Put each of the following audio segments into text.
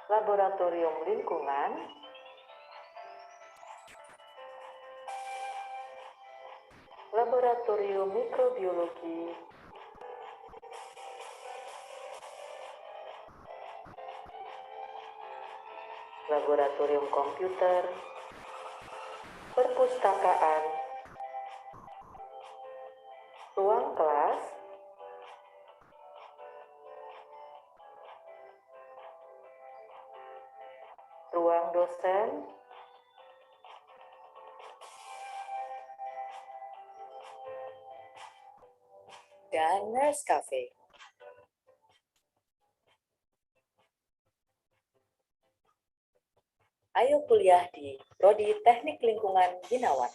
Laboratorium Lingkungan, Laboratorium Mikrobiologi, Laboratorium Komputer, Perpustakaan, Ruang kelas, Ruang dosen, dan Nurse Cafe. Ayo kuliah di Prodi Teknik Lingkungan Binawan.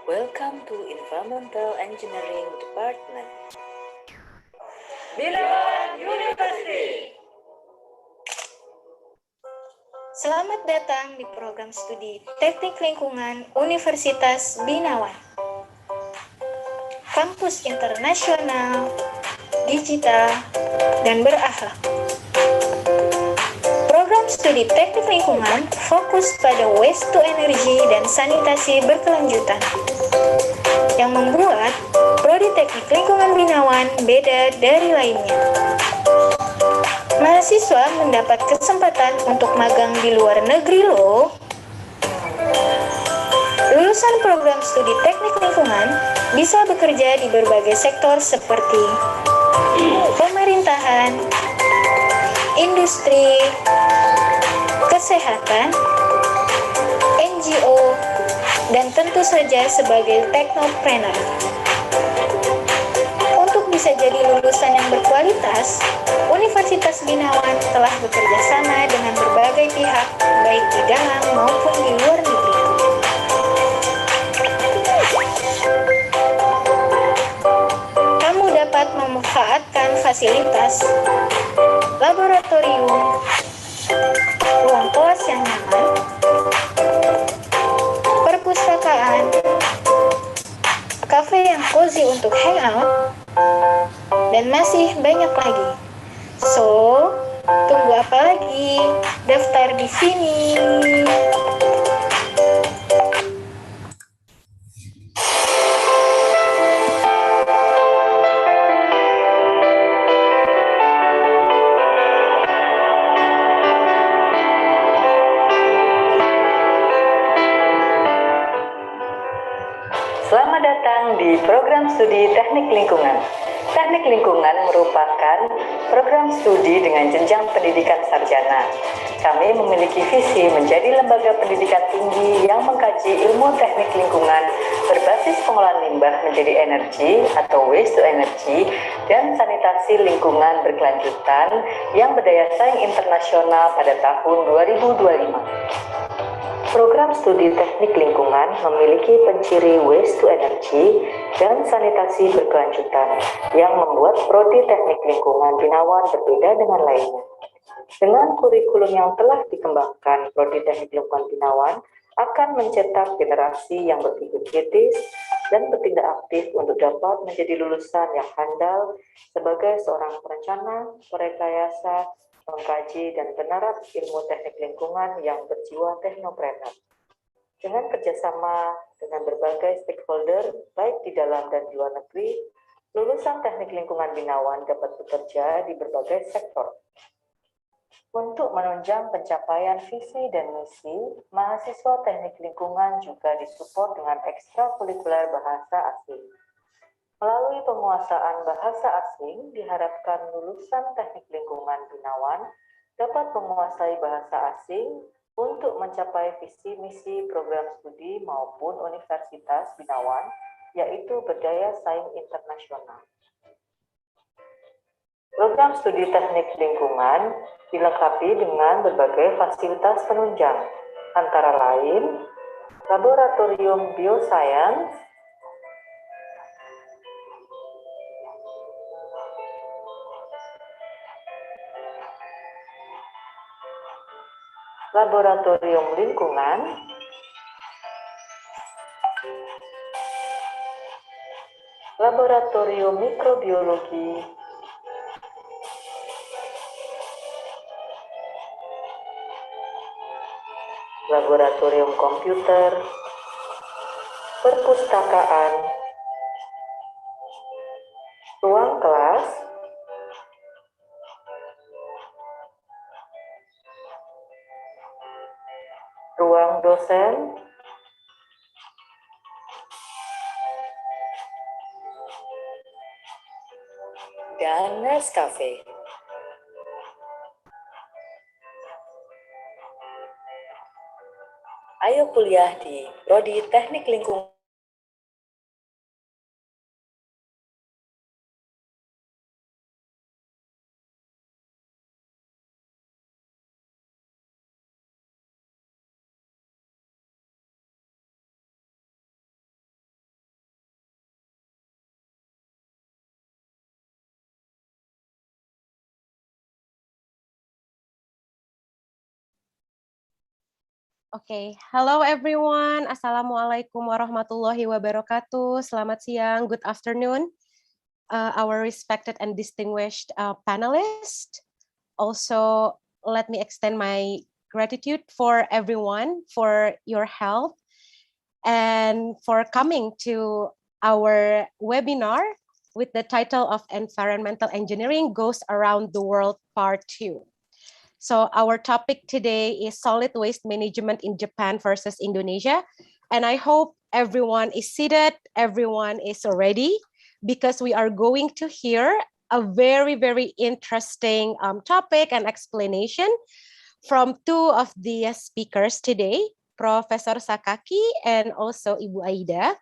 Welcome to Environmental Engineering Department. Binawan University. Selamat datang di program studi Teknik Lingkungan Universitas Binawan. Kampus internasional, digital, dan berakhlak. Program studi Teknik Lingkungan fokus pada waste to energy dan sanitasi berkelanjutan, yang membuat Prodi Teknik Lingkungan Binawan beda dari lainnya. Mahasiswa mendapat kesempatan untuk magang di luar negeri loh. Lulusan program studi Teknik Lingkungan bisa bekerja di berbagai sektor seperti pemerintahan, industri, kesehatan, NGO, dan tentu saja sebagai teknopreneur. Untuk bisa jadi lulusan yang berkualitas, Universitas Binawan telah bekerja sama dengan berbagai pihak, baik di dalam maupun di luar negeri. Kamu dapat memanfaatkan fasilitas laboratorium, ruang kelas yang nyaman, perpustakaan, kafe yang cozy untuk hangout, dan masih banyak lagi. So, tunggu apa lagi? Daftar di sini. Selamat datang di program studi Teknik Lingkungan. Teknik Lingkungan merupakan program studi dengan jenjang pendidikan sarjana. Kami memiliki visi menjadi lembaga pendidikan tinggi yang mengkaji ilmu teknik lingkungan berbasis pengolahan limbah menjadi energi atau waste to energy dan sanitasi lingkungan berkelanjutan yang berdaya saing internasional pada tahun 2025. Program studi teknik lingkungan memiliki penciri waste to energy dan sanitasi berkelanjutan yang membuat Prodi Teknik Lingkungan Binawan berbeda dengan lainnya. Dengan kurikulum yang telah dikembangkan, Prodi Teknik Lingkungan Binawan akan mencetak generasi yang berpikir kritis dan bertindak aktif untuk dapat menjadi lulusan yang handal sebagai seorang perencana, perekayasa, mengkaji dan penerap ilmu teknik lingkungan yang berjiwa teknopreneur. Dengan kerjasama dengan berbagai stakeholder, baik di dalam dan di luar negeri, lulusan teknik lingkungan Binawan dapat bekerja di berbagai sektor. Untuk menunjang pencapaian visi dan misi, mahasiswa teknik lingkungan juga disupport dengan ekstrakurikuler bahasa asing. Melalui penguasaan bahasa asing, diharapkan lulusan teknik lingkungan Binawan dapat menguasai bahasa asing untuk mencapai visi misi program studi maupun Universitas Binawan, yaitu berdaya saing internasional. Program studi teknik lingkungan dilengkapi dengan berbagai fasilitas penunjang, antara lain Laboratorium Bioscience, Laboratorium Lingkungan, Laboratorium Mikrobiologi, Laboratorium Komputer, Perpustakaan, Ruang kelas, Ruang dosen, dan Nescafe. Ayo kuliah di Prodi Teknik Lingkungan. Okay, hello everyone. Assalamualaikum warahmatullahi wabarakatuh. Selamat siang, good afternoon, our respected and distinguished panelists. Also, let me extend my gratitude for everyone for your help and for coming to our webinar with the title of Environmental Engineering Goes Around the World Part 2. So our topic today is solid waste management in Japan versus Indonesia. And I hope everyone is seated, everyone is ready, because we are going to hear a very, very interesting topic and explanation from two of the speakers today, Professor Sakaki and also Ibu Aida.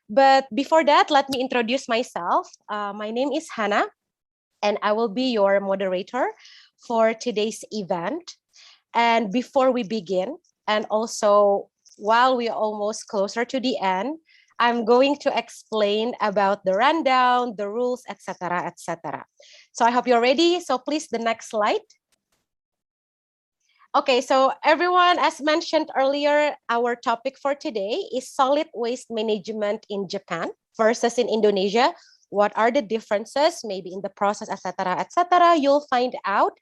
But before that, let me introduce myself. My name is Hannah, and I will be your moderator for today's event. And before we begin, and also while we are almost closer to the end, I'm going to explain about the rundown, the rules, etc., etc. So I hope you're ready. So please, the next slide. Okay, so everyone, as mentioned earlier, our topic for today is solid waste management in Japan versus in Indonesia. What are the differences, maybe in the process, etc., etc. You'll find out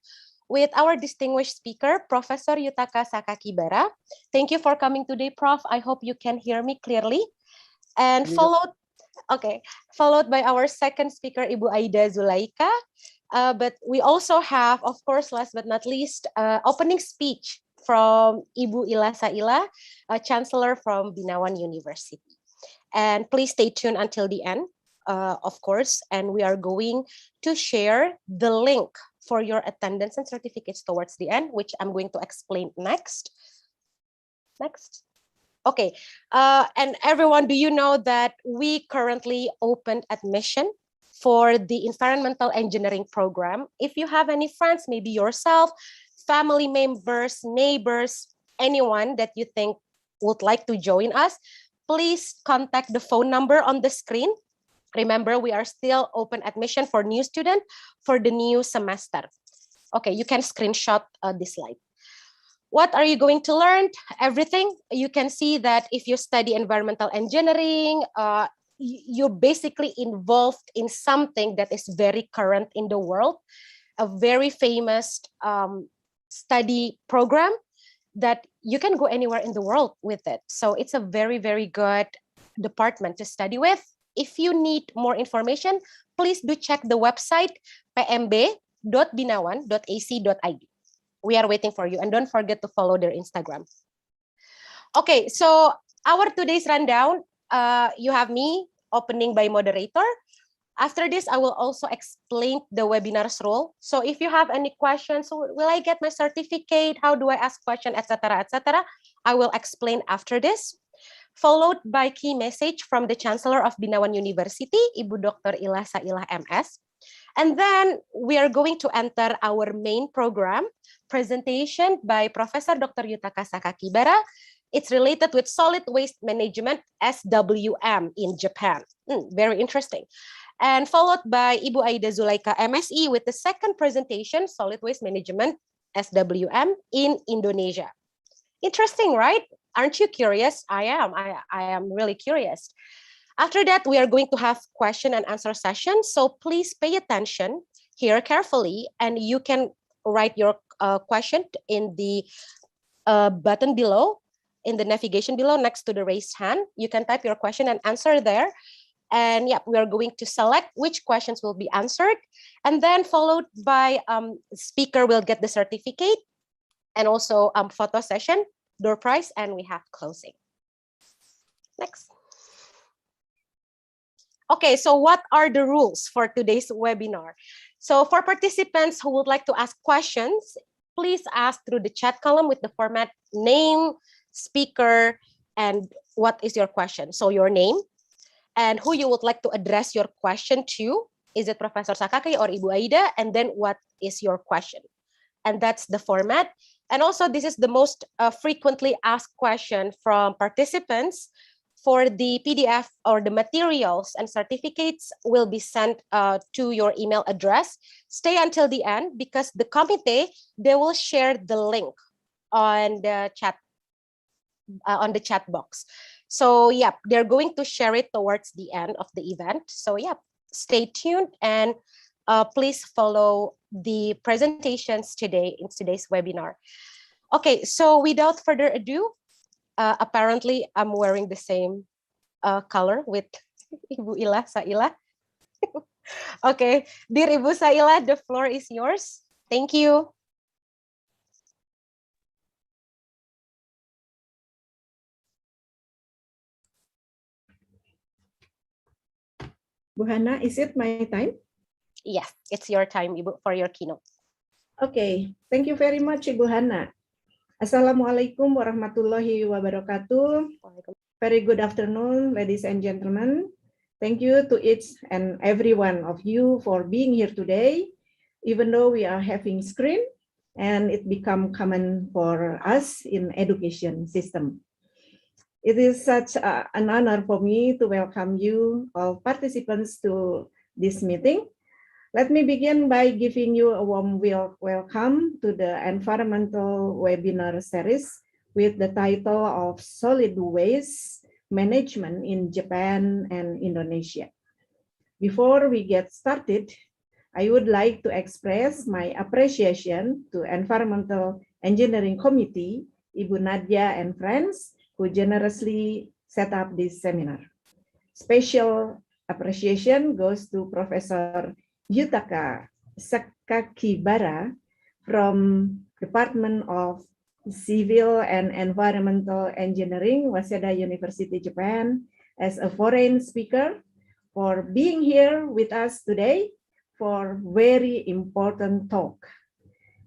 with our distinguished speaker, Professor Yutaka Sakakibara. Thank you for coming today, Prof. I hope you can hear me clearly. And followed by our second speaker, Ibu Aida Zulaika. But we also have, of course, last but not least, opening speech from Ibu Ila Saila, a chancellor from Binawan University. And please stay tuned until the end, of course, and we are going to share the link for your attendance and certificates towards the end, which I'm going to explain next. Next. Okay, and everyone, do you know that we currently opened admission for the environmental engineering program? If you have any friends, maybe yourself, family members, neighbors, anyone that you think would like to join us, please contact the phone number on the screen. Remember, we are still open admission for new student for the new semester. Okay, you can screenshot this slide. What are you going to learn? Everything. You can see that if you study environmental engineering, you're basically involved in something that is very current in the world, a very famous study program that you can go anywhere in the world with it. So it's a very, very good department to study with. If you need more information, please do check the website pmb.binawan.ac.id. We are waiting for you, and don't forget to follow their Instagram. Okay, so our today's rundown, you have me opening by moderator. After this, I will also explain the webinar's role. So if you have any questions, so will I get my certificate? How do I ask questions, etc., etc.? I will explain after this. Followed by key message from the Chancellor of Binawan University, Ibu Dr. Ila Sailah MS. And then we are going to enter our main program, presentation by Professor Dr. Yutaka Sakakibara. It's related with solid waste management, SWM, in Japan. Very interesting. And followed by Ibu Aida Zulaika, MSE, with the second presentation, solid waste management, SWM, in Indonesia. Interesting, right? Aren't you curious? I am really curious. After that, we are going to have question and answer session. So please pay attention here carefully, and you can write your question in the button below, in the navigation below next to the raised hand. You can type your question and answer there. And yeah, we are going to select which questions will be answered, and then followed by speaker will get the certificate, and also photo session, door prize, and we have closing. Next. Okay, so what are the rules for today's webinar? So for participants who would like to ask questions, please ask through the chat column with the format name, speaker, and what is your question. So your name and who you would like to address your question to. Is it Professor Sakaki or Ibu Aida? And then what is your question? And that's the format. And also this is the most frequently asked question from participants. For the PDF or the materials and certificates will be sent to your email address. Stay until the end because the committee, they will share the link on the chat box. So yeah, they're going to share it towards the end of the event. So yeah, stay tuned and please follow the presentations today in today's webinar. Okay, so without further ado, apparently I'm wearing the same color with Ibu Saila. Okay, dear Ibu Saila, the floor is yours. Thank you. Bu Hana, is it my time? Yes, it's your time, Ibu, for your keynote. Okay, thank you very much, Ibu Hana. Assalamualaikum warahmatullahi wabarakatuh. Very good afternoon, ladies and gentlemen. Thank you to each and every one of you for being here today, even though we are having screen and it become common for us in education system. It is such an honor for me to welcome you, all participants, to this meeting. Let me begin by giving you a warm welcome to the Environmental webinar series with the title of Solid Waste Management in Japan and Indonesia. Before we get started, I would like to express my appreciation to Environmental Engineering Committee, Ibu Nadia and friends, who generously set up this seminar. Special appreciation goes to Professor Yutaka Sakakibara from Department of Civil and Environmental Engineering, Waseda University, Japan, as a foreign speaker for being here with us today for very important talk.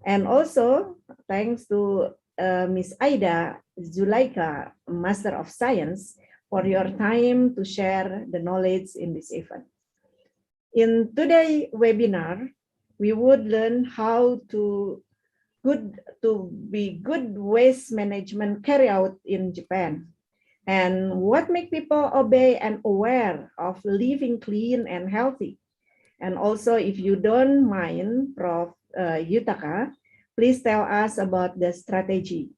And also thanks to Ms. Aida Zulaika, Master of Science, for your time to share the knowledge in this event. In today's webinar, we would learn how to be good waste management carry out in Japan, and what make people obey and aware of living clean and healthy. And also, if you don't mind, Prof. Yutaka, please tell us about the strategy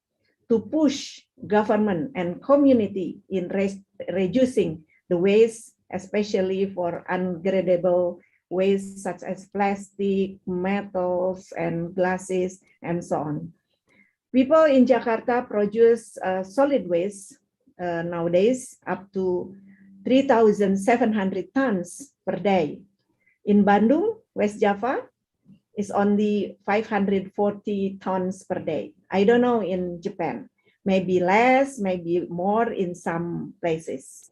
to push government and community in reducing the waste, especially for ungradable waste such as plastic, metals, and glasses, and so on. People in Jakarta produce solid waste nowadays up to 3,700 tons per day. In Bandung, West Java, is only 540 tons per day. I don't know in Japan, maybe less, maybe more in some places.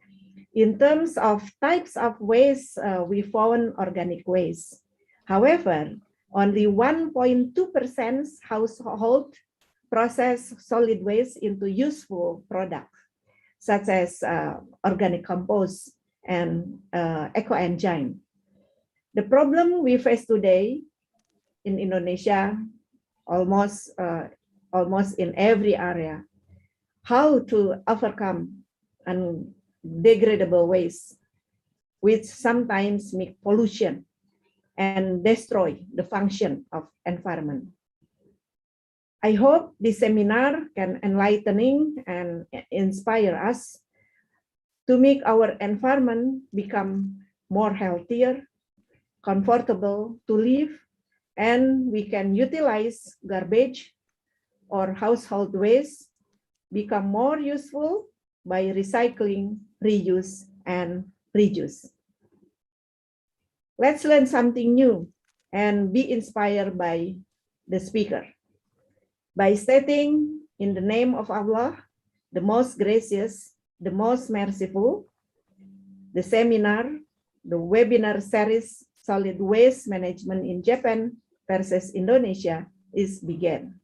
In terms of types of waste, we found organic waste. However, only 1.2% household process solid waste into useful products, such as organic compost and eco-enzyme. The problem we face today in Indonesia, almost in every area, how to overcome degradable waste, which sometimes make pollution and destroy the function of environment. I hope this seminar can enlightening and inspire us to make our environment become more healthier, comfortable to live, and we can utilize garbage or household waste become more useful by recycling, reuse, and reduce. Let's learn something new and be inspired by the speaker. By stating in the name of Allah, the most gracious, the most merciful, the seminar, the webinar series, Solid Waste Management in Japan versus Indonesia is began.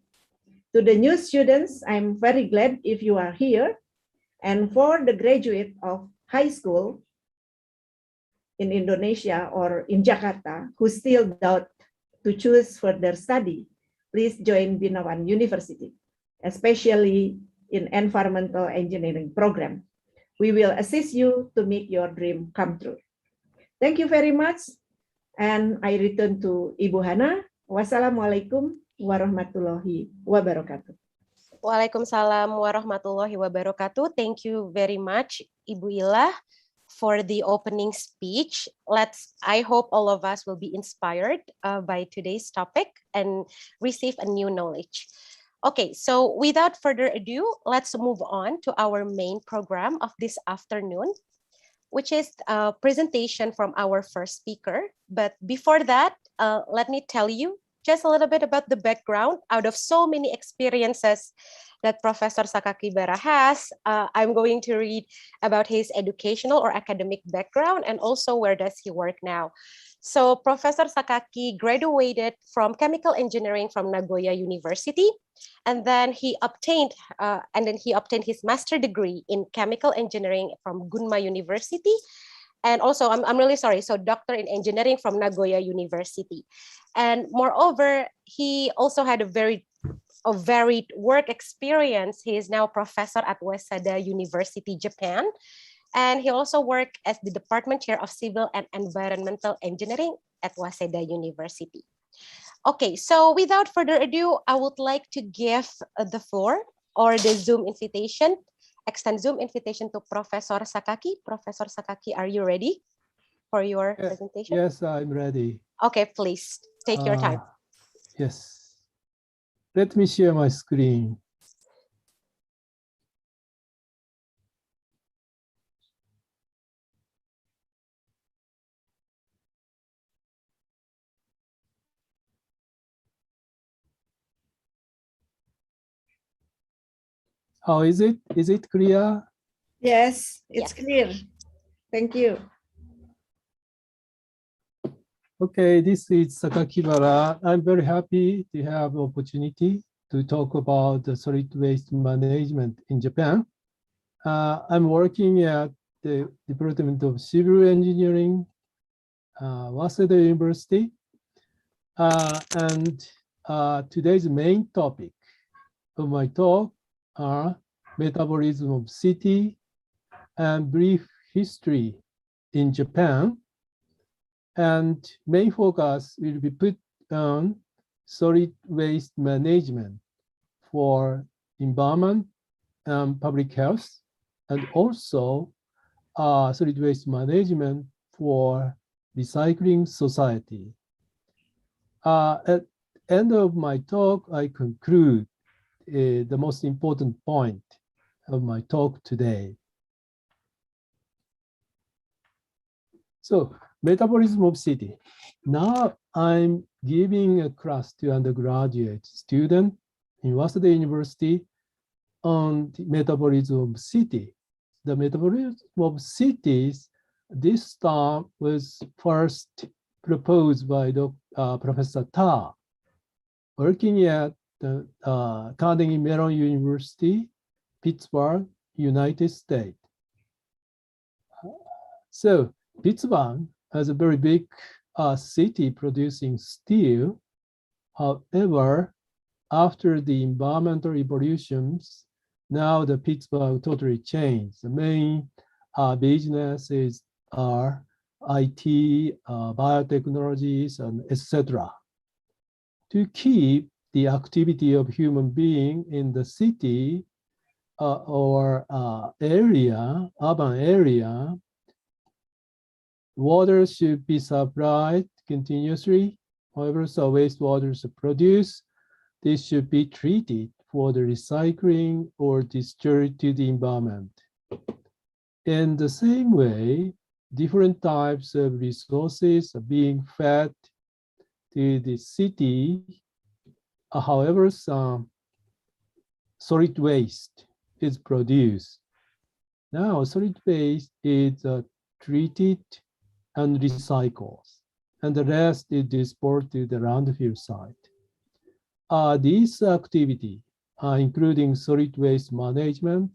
To the new students, I'm very glad if you are here. And for the graduate of high school in Indonesia or in Jakarta who still doubt to choose further study, please join Binawan University, especially in environmental engineering program. We will assist you to make your dream come true. Thank you very much. And I return to Ibu Hana. Wassalamualaikum warahmatullahi wabarakatuh. Waalaikumsalam warahmatullahi wabarakatuh. Thank you very much, Ibu Ilah, for the opening speech. I hope all of us will be inspired by today's topic and receive a new knowledge. Okay, so without further ado, let's move on to our main program of this afternoon, which is a presentation from our first speaker. But before that, let me tell you just a little bit about the background. Out of so many experiences that Professor Sakakibara has, I'm going to read about his educational or academic background and also where does he work now. So Professor Sakaki graduated from chemical engineering from Nagoya University, and then he obtained his master degree in chemical engineering from Gunma University. And also, I'm really sorry, so doctor in engineering from Nagoya University. And moreover, he also had a varied work experience. He is now professor at Waseda University, Japan. And he also worked as the department chair of civil and environmental engineering at Waseda University. Okay, so without further ado, I would like to give the floor or the extend Zoom invitation to Professor Sakaki. Professor Sakaki, are you ready for your presentation? Yes, I'm ready. Okay, please take your time. Yes. Let me share my screen. How is it? Is it clear? Yes, it's clear. Thank you. Okay, this is Sakakibara. I'm very happy to have the opportunity to talk about the solid waste management in Japan. I'm working at the Department of Civil Engineering, Waseda University. And today's main topic of my talk are Metabolism of City and brief history in Japan. And main focus will be put on solid waste management for environment and public health, and also solid waste management for recycling society. At the end of my talk, I conclude the most important point of my talk today. So, Metabolism of City. Now I'm giving a class to undergraduate students in Waseda University on the Metabolism of City. The Metabolism of Cities, this term was first proposed by Professor Ta, working at the Carnegie Mellon University, Pittsburgh, United States. So Pittsburgh has a very big city producing steel. However, after the environmental evolutions, now the Pittsburgh totally changed. The main businesses are IT, biotechnologies, and etc. To keep the activity of human being in the city, or urban area, water should be supplied continuously. However, so wastewater is produced, this should be treated for the recycling or discharge to the environment. In the same way, different types of resources are being fed to the city. However, some solid waste is produced. Now, solid waste is treated and recycled, and the rest is disposed to the landfill site. This activity, including solid waste management,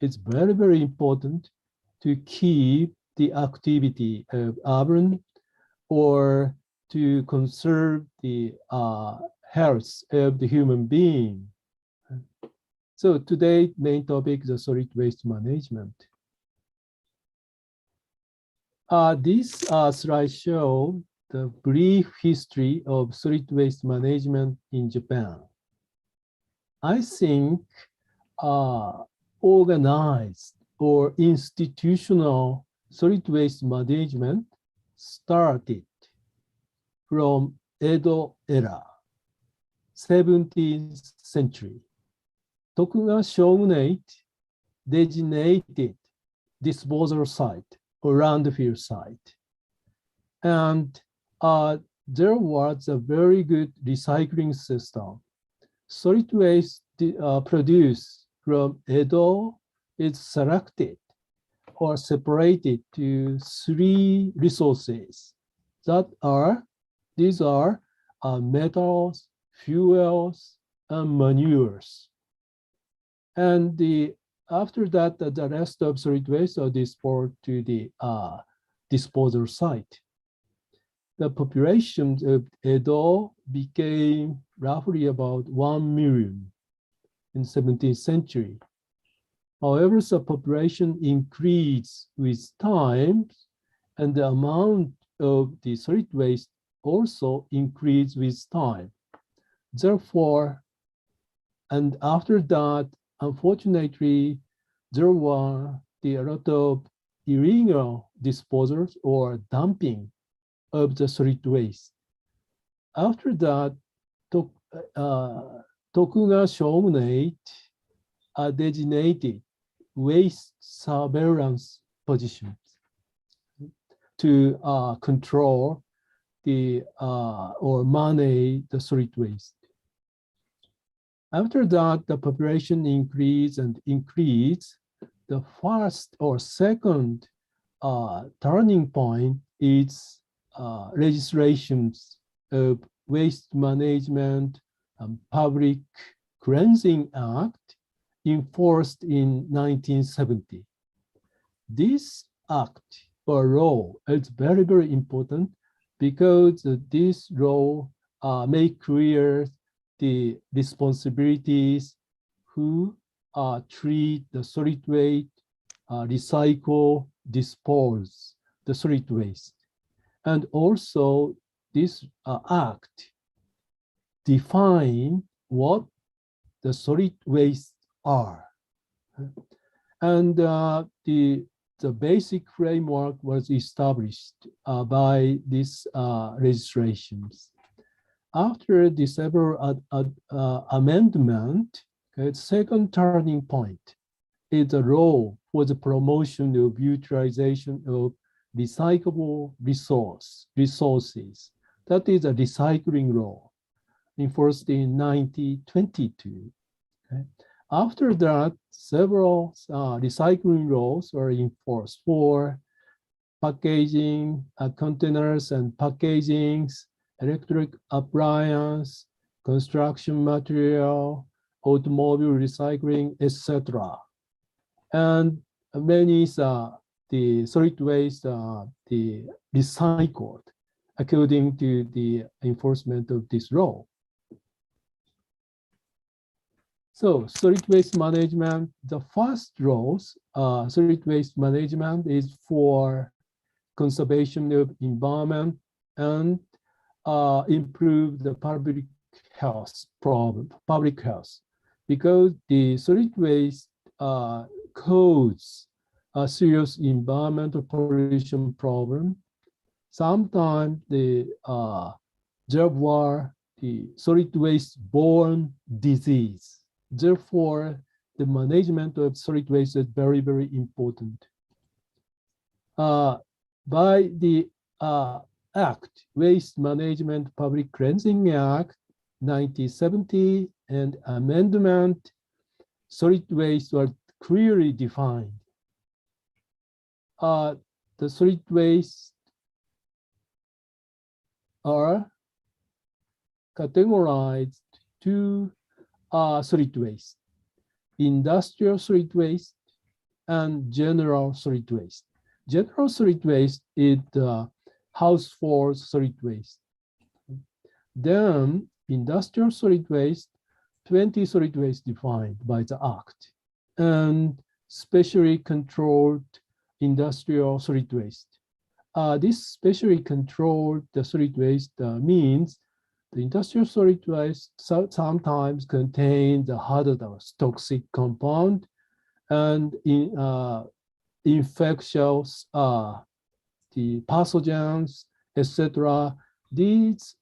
is very, very important to keep the activity of urban or to conserve the health of the human being. So today, main topic is solid waste management. This slide shows the brief history of solid waste management in Japan. I think organized or institutional solid waste management started from Edo era, 17th century. Tokugawa shogunate designated disposal site or landfill site. And there was a very good recycling system. Solid waste produced from Edo is selected or separated to 3 resources these are metals, fuels, and manures. And after that, the rest of solid waste are disposed to the disposal site. The population of Edo became roughly about 1 million in 17th century. However, the population increased with time, and the amount of the solid waste also increased with time. Therefore, and after that, unfortunately, there were a lot of illegal disposals or dumping of the solid waste. After that, Tokugawa shogunate designated waste surveillance positions to control the or manage the solid waste. After that, the population increased and increased. The first or second turning point is legislations of Waste Management and Public Cleansing Act enforced in 1970. This act or law is very, very important because this law make clear the responsibilities who treat the solid waste, recycle, dispose the solid waste. And also this act define what the solid waste are. And the basic framework was established by these legislations. After the several amendment, second turning point is the law for the promotion of utilization of recyclable resources. That is a recycling law enforced in 1922. Okay. After that, several recycling laws were enforced for packaging, containers and packagings, electric appliance, construction material, automobile recycling, etc. And many the solid waste the recycled according to the enforcement of this law. So solid waste management, the first laws, solid waste management is for conservation of environment and improve the public health, because the solid waste cause a serious environmental pollution problem. Sometimes there were the solid waste-borne disease. Therefore, the management of solid waste is very, very important. By the Act, Waste Management Public Cleansing Act 1970 and amendment, solid waste were clearly defined. The solid waste are categorized to solid waste, industrial solid waste, and general solid waste. General solid waste is the household solid waste. Then industrial solid waste, 20 solid waste defined by the Act, and specially controlled industrial solid waste. This specially controlled solid waste means the industrial solid waste sometimes contains the hazardous toxic compound and infectious, the pathogens, etc. These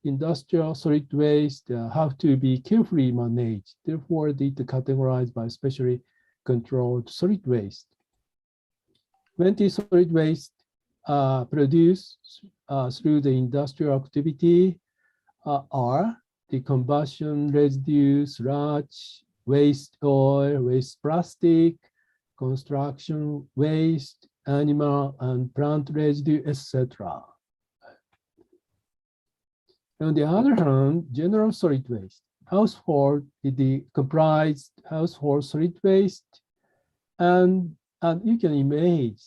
industrial solid waste have to be carefully managed. Therefore, they are categorized by specially controlled solid waste. 20 solid waste produced through the industrial activity are the combustion residues, sludge, waste oil, waste plastic, construction waste, animal and plant residue, etc. On the other hand, general solid waste, household, the comprised household solid waste, and you can imagine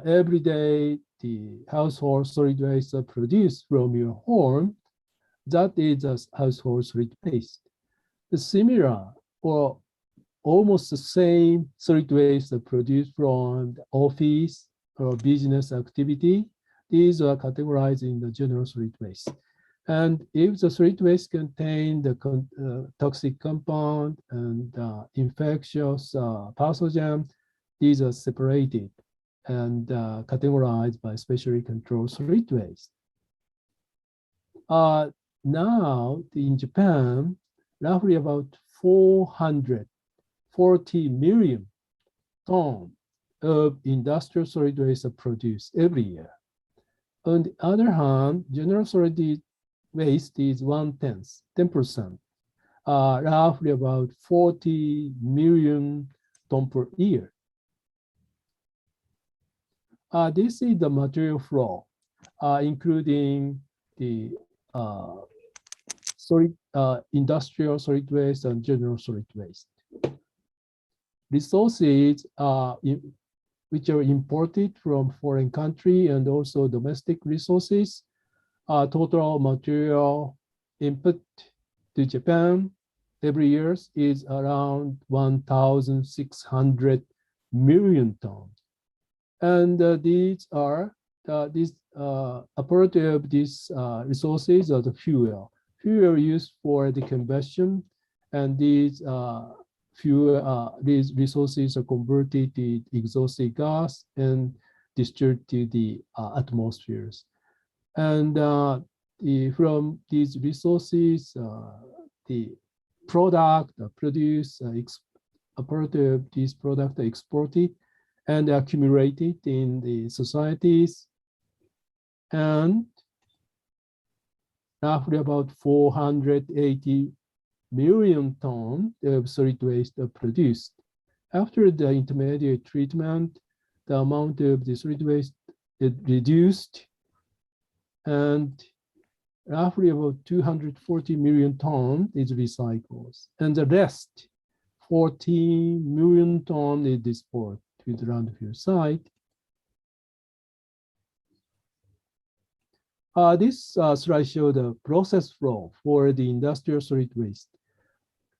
every day the household solid waste are produced from your home. That is a household solid waste. The similar or almost the same solid waste are produced from the office or business activity. These are categorized in the general solid waste. And if the solid waste contain the toxic compound and infectious pathogen, these are separated and categorized by specially controlled solid waste. Now, in Japan, roughly about 440 million tons of industrial solid waste are produced every year. On the other hand, general solid waste is 10%, roughly about 40 million tons per year. This is the material flow, including the industrial solid waste and general solid waste. Resources which are imported from foreign country and also domestic resources, total material input to Japan every year is around 1,600 million tons. And these are a part of these resources are the fuel. Fuel used for the combustion, and these resources are converted to exhaust gas and discharged to the atmospheres. And from these resources, the product produced, a part of these products are exported and accumulated in the societies, and roughly about 480 million tons of solid waste are produced. After the intermediate treatment, the amount of the solid waste is reduced, and roughly about 240 million tons is recycled, and the rest, 14 million tons is disposed to the landfill site. This slide shows the process flow for the industrial solid waste.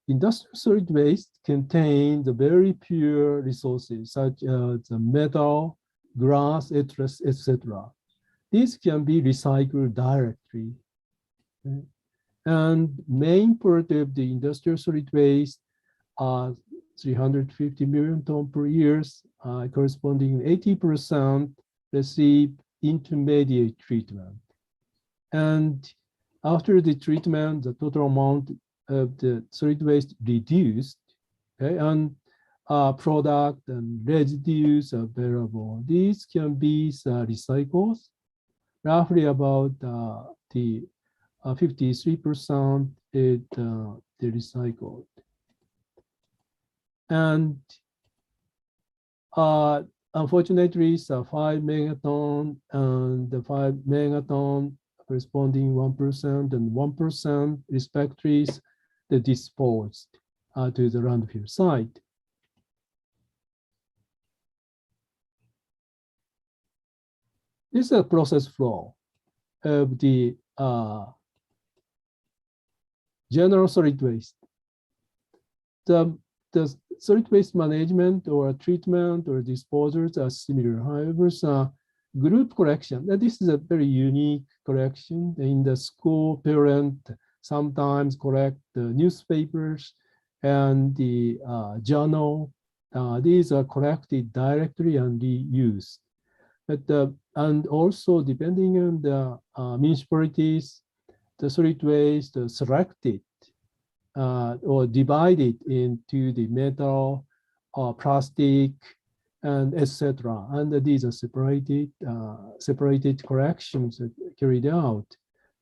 Industrial solid waste contains the very pure resources such as metal, glass, etc. These can be recycled directly. And main part of the industrial solid waste 350 million tons per year, corresponding 80% receive intermediate treatment. And after the treatment, the total amount of the solid waste reduced, okay, and product and residues available. These can be recycled, roughly about the 53% is the recycled. And unfortunately, 5 megaton and the 5 megaton corresponding 1% and 1% respectively, they disposed to the landfill site. This is a process flow of the general solid waste. The solid waste management or treatment or disposals are similar. However, group collection, this is a very unique collection. In the school, parent sometimes collect the newspapers and the journal. These are collected directly and reused. But and also depending on the municipalities, the solid waste selected or divided into the metal, plastic, and etc. And these are separated collections carried out.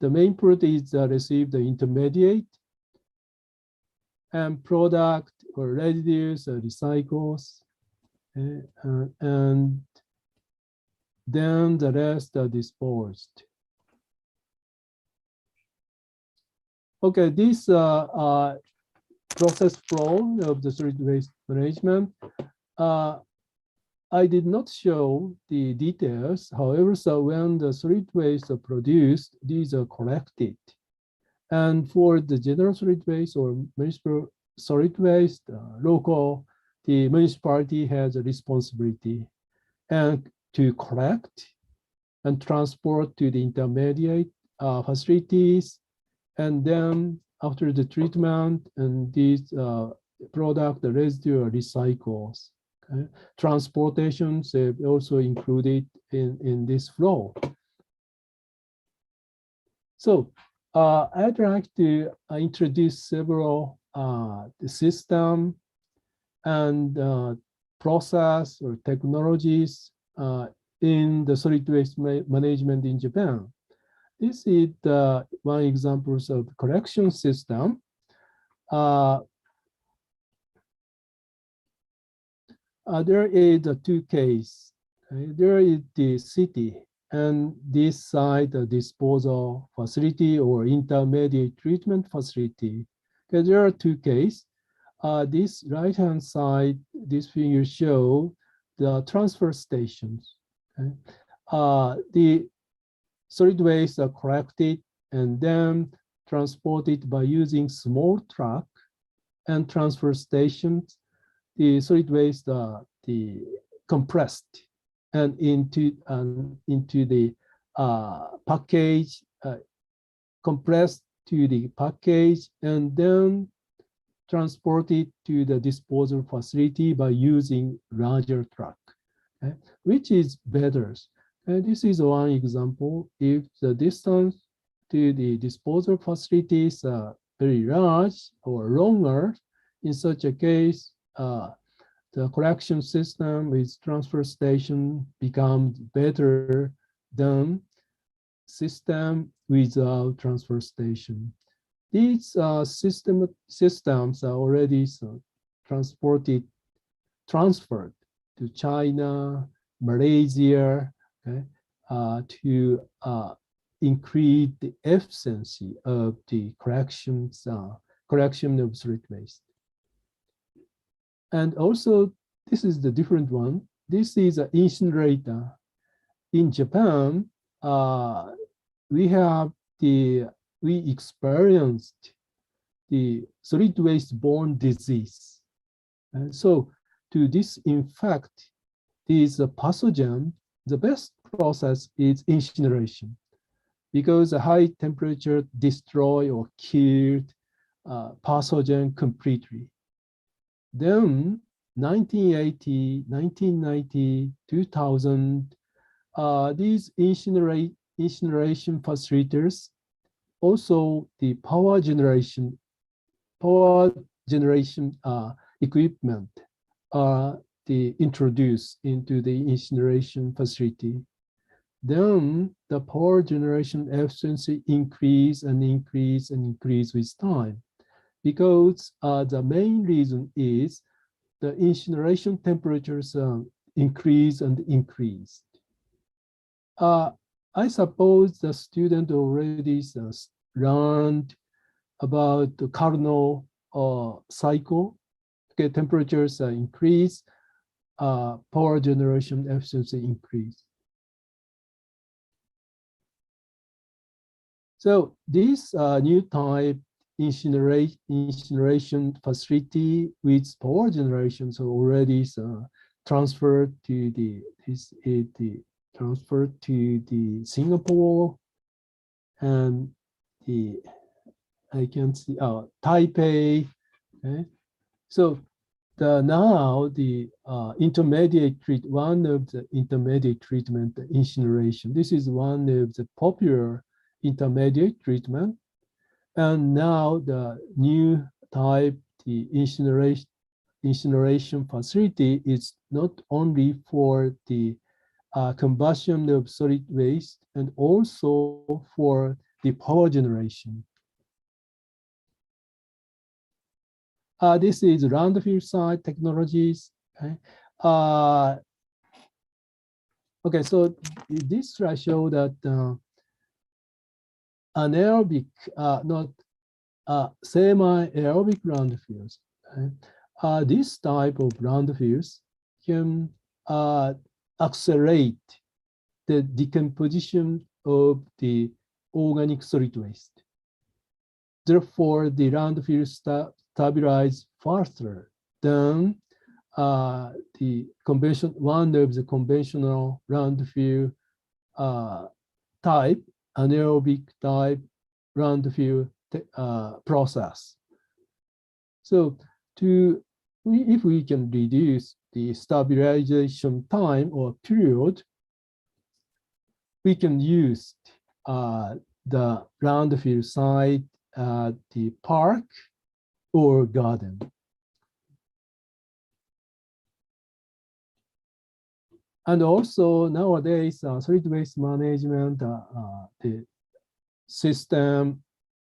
The main product is receive the intermediate, and product or residues are recycles, and then the rest are disposed. Okay, this process flow of the solid waste management, I did not show the details. However, so when the solid waste are produced, these are collected. And for the general solid waste or municipal solid waste, the municipality has a responsibility and to collect and transport to the intermediate facilities. And then after the treatment and these product, the residual recycles. Okay. Transportations are also included in this flow. So I'd like to introduce several the system and process or technologies in the solid waste management in Japan. This is one example of the collection system. There is two cases. There is the city, and this side, the disposal facility or intermediate treatment facility. Okay, there are two cases. This right-hand side, this figure shows the transfer stations. Okay? The solid waste are collected and then transported by using small truck and transfer stations. The solid waste are compressed and into the package, compressed to the package, and then transported to the disposal facility by using larger truck, okay? Which is better. And this is one example. If the distance to the disposal facilities are very large or longer, in such a case, the collection system with transfer station becomes better than system without transfer station. These systems are already transferred to China, Malaysia, okay, to increase the efficiency of the collection of solid waste. And also, this is the different one. This is an incinerator. In Japan, we experienced the solid waste-borne disease. And so to disinfect these pathogen, the best process is incineration, because a high temperature destroy or kill pathogen completely. Then 1980, 1990, 2000, these incineration facilities, also the power generation equipment are introduced into the incineration facility. Then the power generation efficiency increase and increase and increase with time, because the main reason is the incineration temperatures increase and increase. I suppose the student already learned about the Carnot cycle. Okay, temperatures increase, power generation efficiency increase. So this new type incineration facility with power generation already transferred to the Singapore, and I can see Taipei. Okay, so now the one of the intermediate treatment incineration. This is one of the popular intermediate treatment, and now the new type, the incineration facility, is not only for the combustion of solid waste and also for the power generation. This is landfill site technologies. Okay, okay, so this slide shows that anaerobic, not semi-aerobic landfills. Okay? This type of landfills can accelerate the decomposition of the organic solid waste. Therefore, the landfill stabilize faster than one of the conventional landfill type, anaerobic type landfill process. So if we can reduce the stabilization time or period, we can use the landfill site at the park or garden. And also nowadays, solid waste management, the system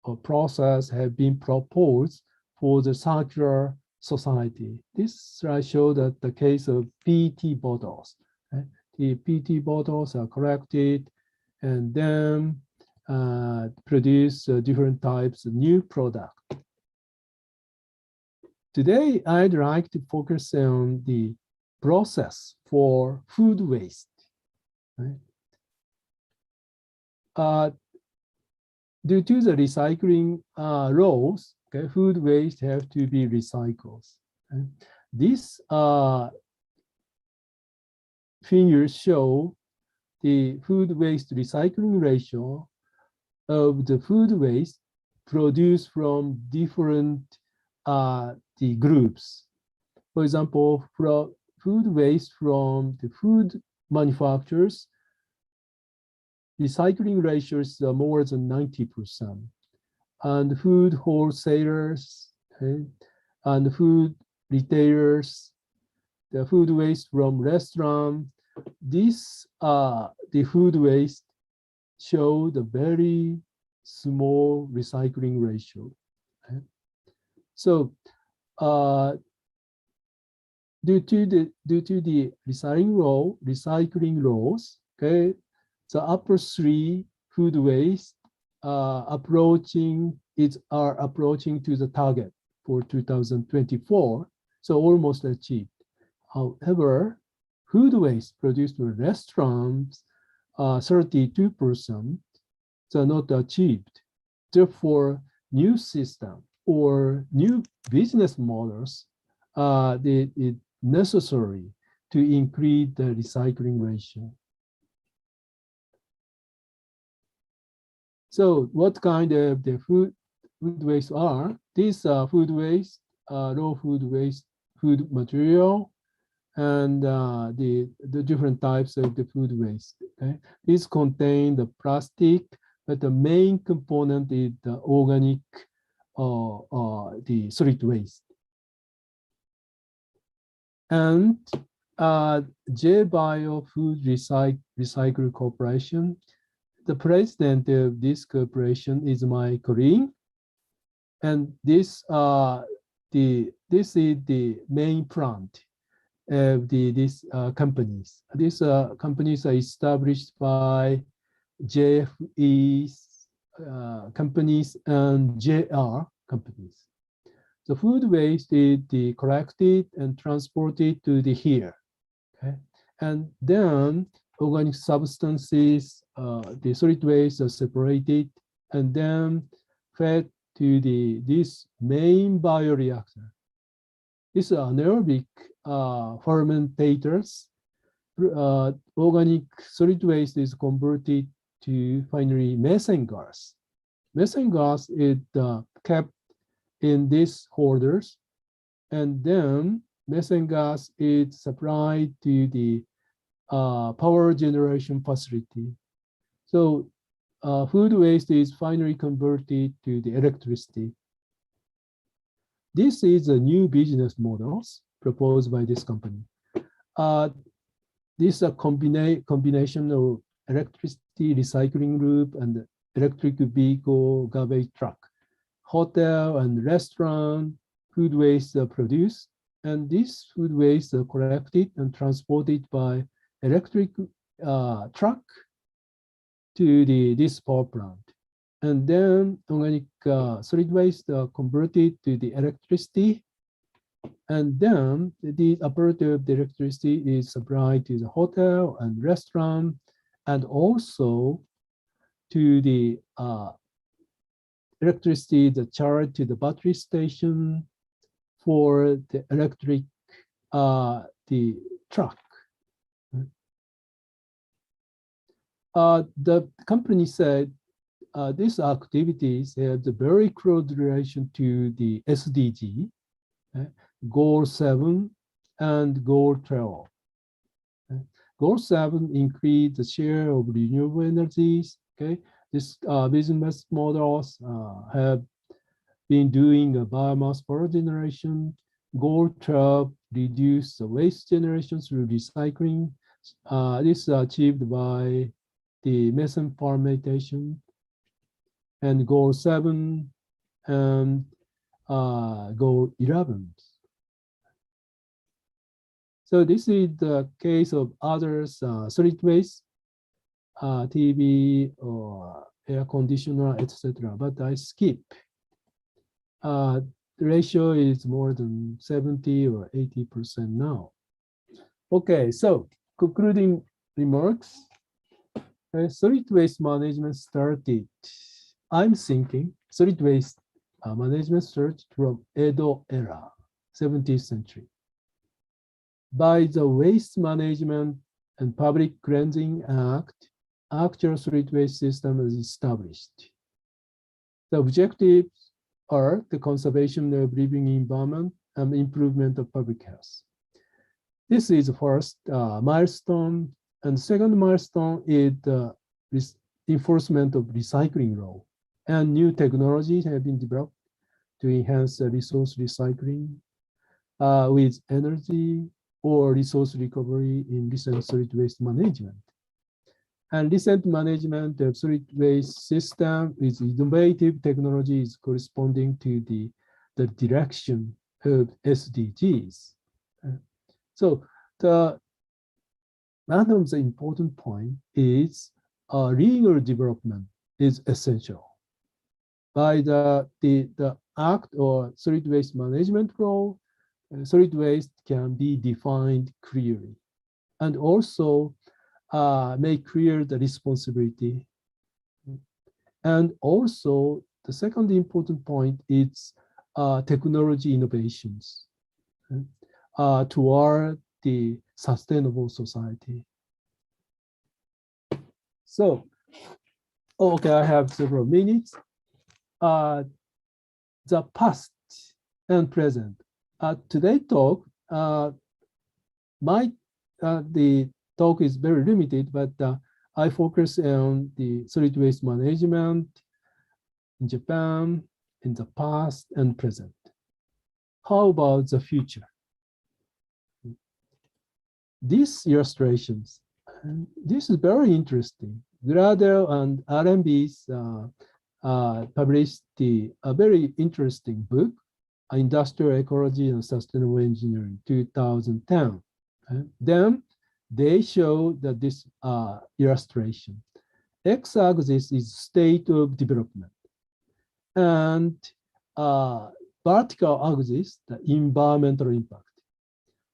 or process have been proposed for the circular society. This slide shows that the case of PET bottles. Okay? The PET bottles are collected and then produce different types of new product. Today, I'd like to focus on the process for food waste. Right? Due to the recycling rules, okay, food waste have to be recycled. Okay? These figures show the food waste recycling ratio of the food waste produced from different the groups. For example, from food waste from the food manufacturers, recycling ratios are more than 90%. And food wholesalers, okay, and food retailers, the food waste from restaurant, this the food waste show the very small recycling ratio. Okay? So due to the recycling laws, okay, the upper three food waste are approaching to the target for 2024, so almost achieved. However, food waste produced by restaurants, 32%, are not achieved. Therefore, new system or new business models it's necessary to increase the recycling ratio. So what kind of the food waste are? These food waste, raw food waste food material and the different types of the food waste. Okay? These contain the plastic, but the main component is the organic, the solid waste. And J-Bio Food Recycle Corporation, the president of this corporation is my colleague. And this is the main plant of these companies. These companies are established by JFE's companies and JR companies. The food waste is collected and transported to here. Okay? And then organic substances, the solid waste are separated and then fed to this main bioreactor. These are anaerobic fermentators. Organic solid waste is converted to finally methane gas. Methane gas is kept in these holders, and then methane gas is supplied to the power generation facility. So food waste is finally converted to the electricity. This is a new business models proposed by this company. This is a combination of electricity recycling loop and electric vehicle garbage truck. Hotel and restaurant food waste are produced, and this food waste are collected and transported by electric truck to this power plant. And then organic solid waste are converted to the electricity. And then the operator of the electricity is supplied to the hotel and restaurant, and also to the electricity that charged to the battery station for the electric the truck. The company said these activities have a very close relation to the SDG, Goal 7 and Goal 12. Goal 7 increase the share of renewable energies. Okay, this business models have been doing a biomass power generation. Goal 12 reduce the waste generation through recycling. This is achieved by the methane fermentation. And Goal 7 and Goal 11. So this is the case of others solid waste, TV or air conditioner, etc. But I skip. The ratio is more than 70 or 80% now. Okay, so concluding remarks. Solid waste management started. I'm thinking solid waste management started from Edo era, 17th century. By the Waste Management and Public Cleansing Act, actual solid waste system is established. The objectives are the conservation of living environment and improvement of public health. This is the first milestone, and the second milestone is the enforcement of recycling law. And new technologies have been developed to enhance resource recycling with energy or resource recovery in recent solid waste management. And recent management of solid waste system with innovative technologies corresponding to the direction of SDGs. So one of the important point is legal development is essential. By the act or solid waste management law, solid waste can be defined clearly, and also make clear the responsibility. And also the second important point is technology innovations toward the sustainable society. So, okay, I have several minutes. The past and present. Today's talk the talk is very limited, but I focus on the solid waste management in Japan, in the past and present. How about the future? These illustrations, this is very interesting. Gradel and RMB's published a very interesting book, Industrial Ecology and Sustainable Engineering, 2010. Then they show that this illustration. X-axis is state of development, and vertical axis, the environmental impact.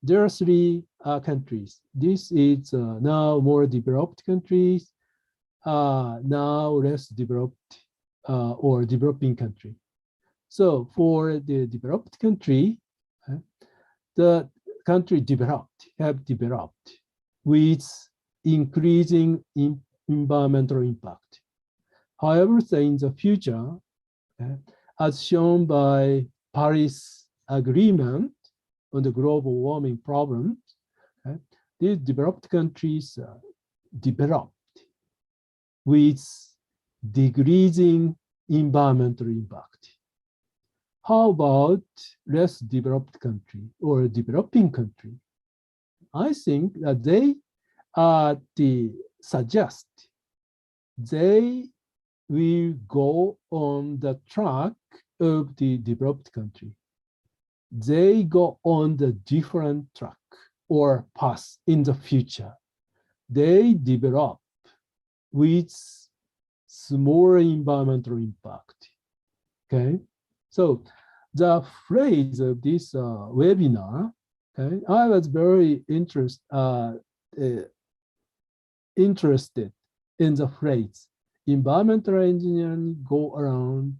There are three countries. This is now more developed countries, now less developed or developing country. So for the developed country, the country have developed with increasing environmental impact. However, in the future, as shown by Paris Agreement on the global warming problem, these developed countries developed with decreasing environmental impact. How about less developed country or developing country? I think that they suggest they will go on the track of the developed country. They go on the different track or path in the future. They develop with smaller environmental impact. Okay, so the phrase of this webinar, okay, I was very interested in the phrase environmental engineering go around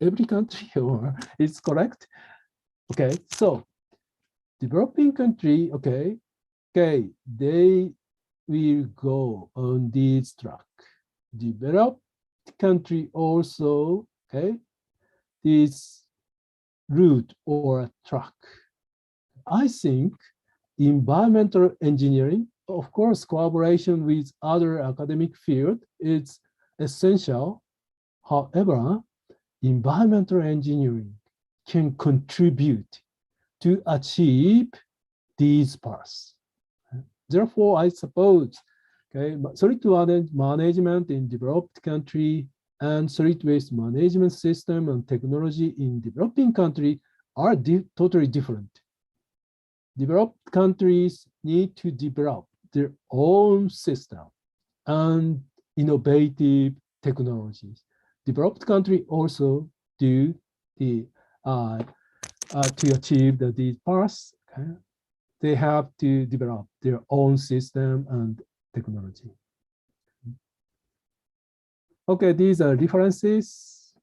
every country, or it's correct? Okay, so developing country, okay, they will go on this track. Developed country also, okay, this route or track. I think environmental engineering, of course, collaboration with other academic field is essential. However, environmental engineering can contribute to achieve these paths. Therefore, I suppose, okay, solid waste management in developed country and solid waste management system and technology in developing country are totally different. Developed countries need to develop their own system and innovative technologies. Developed country also do the to achieve these paths. Okay? They have to develop their own system and technology. Okay, these are references.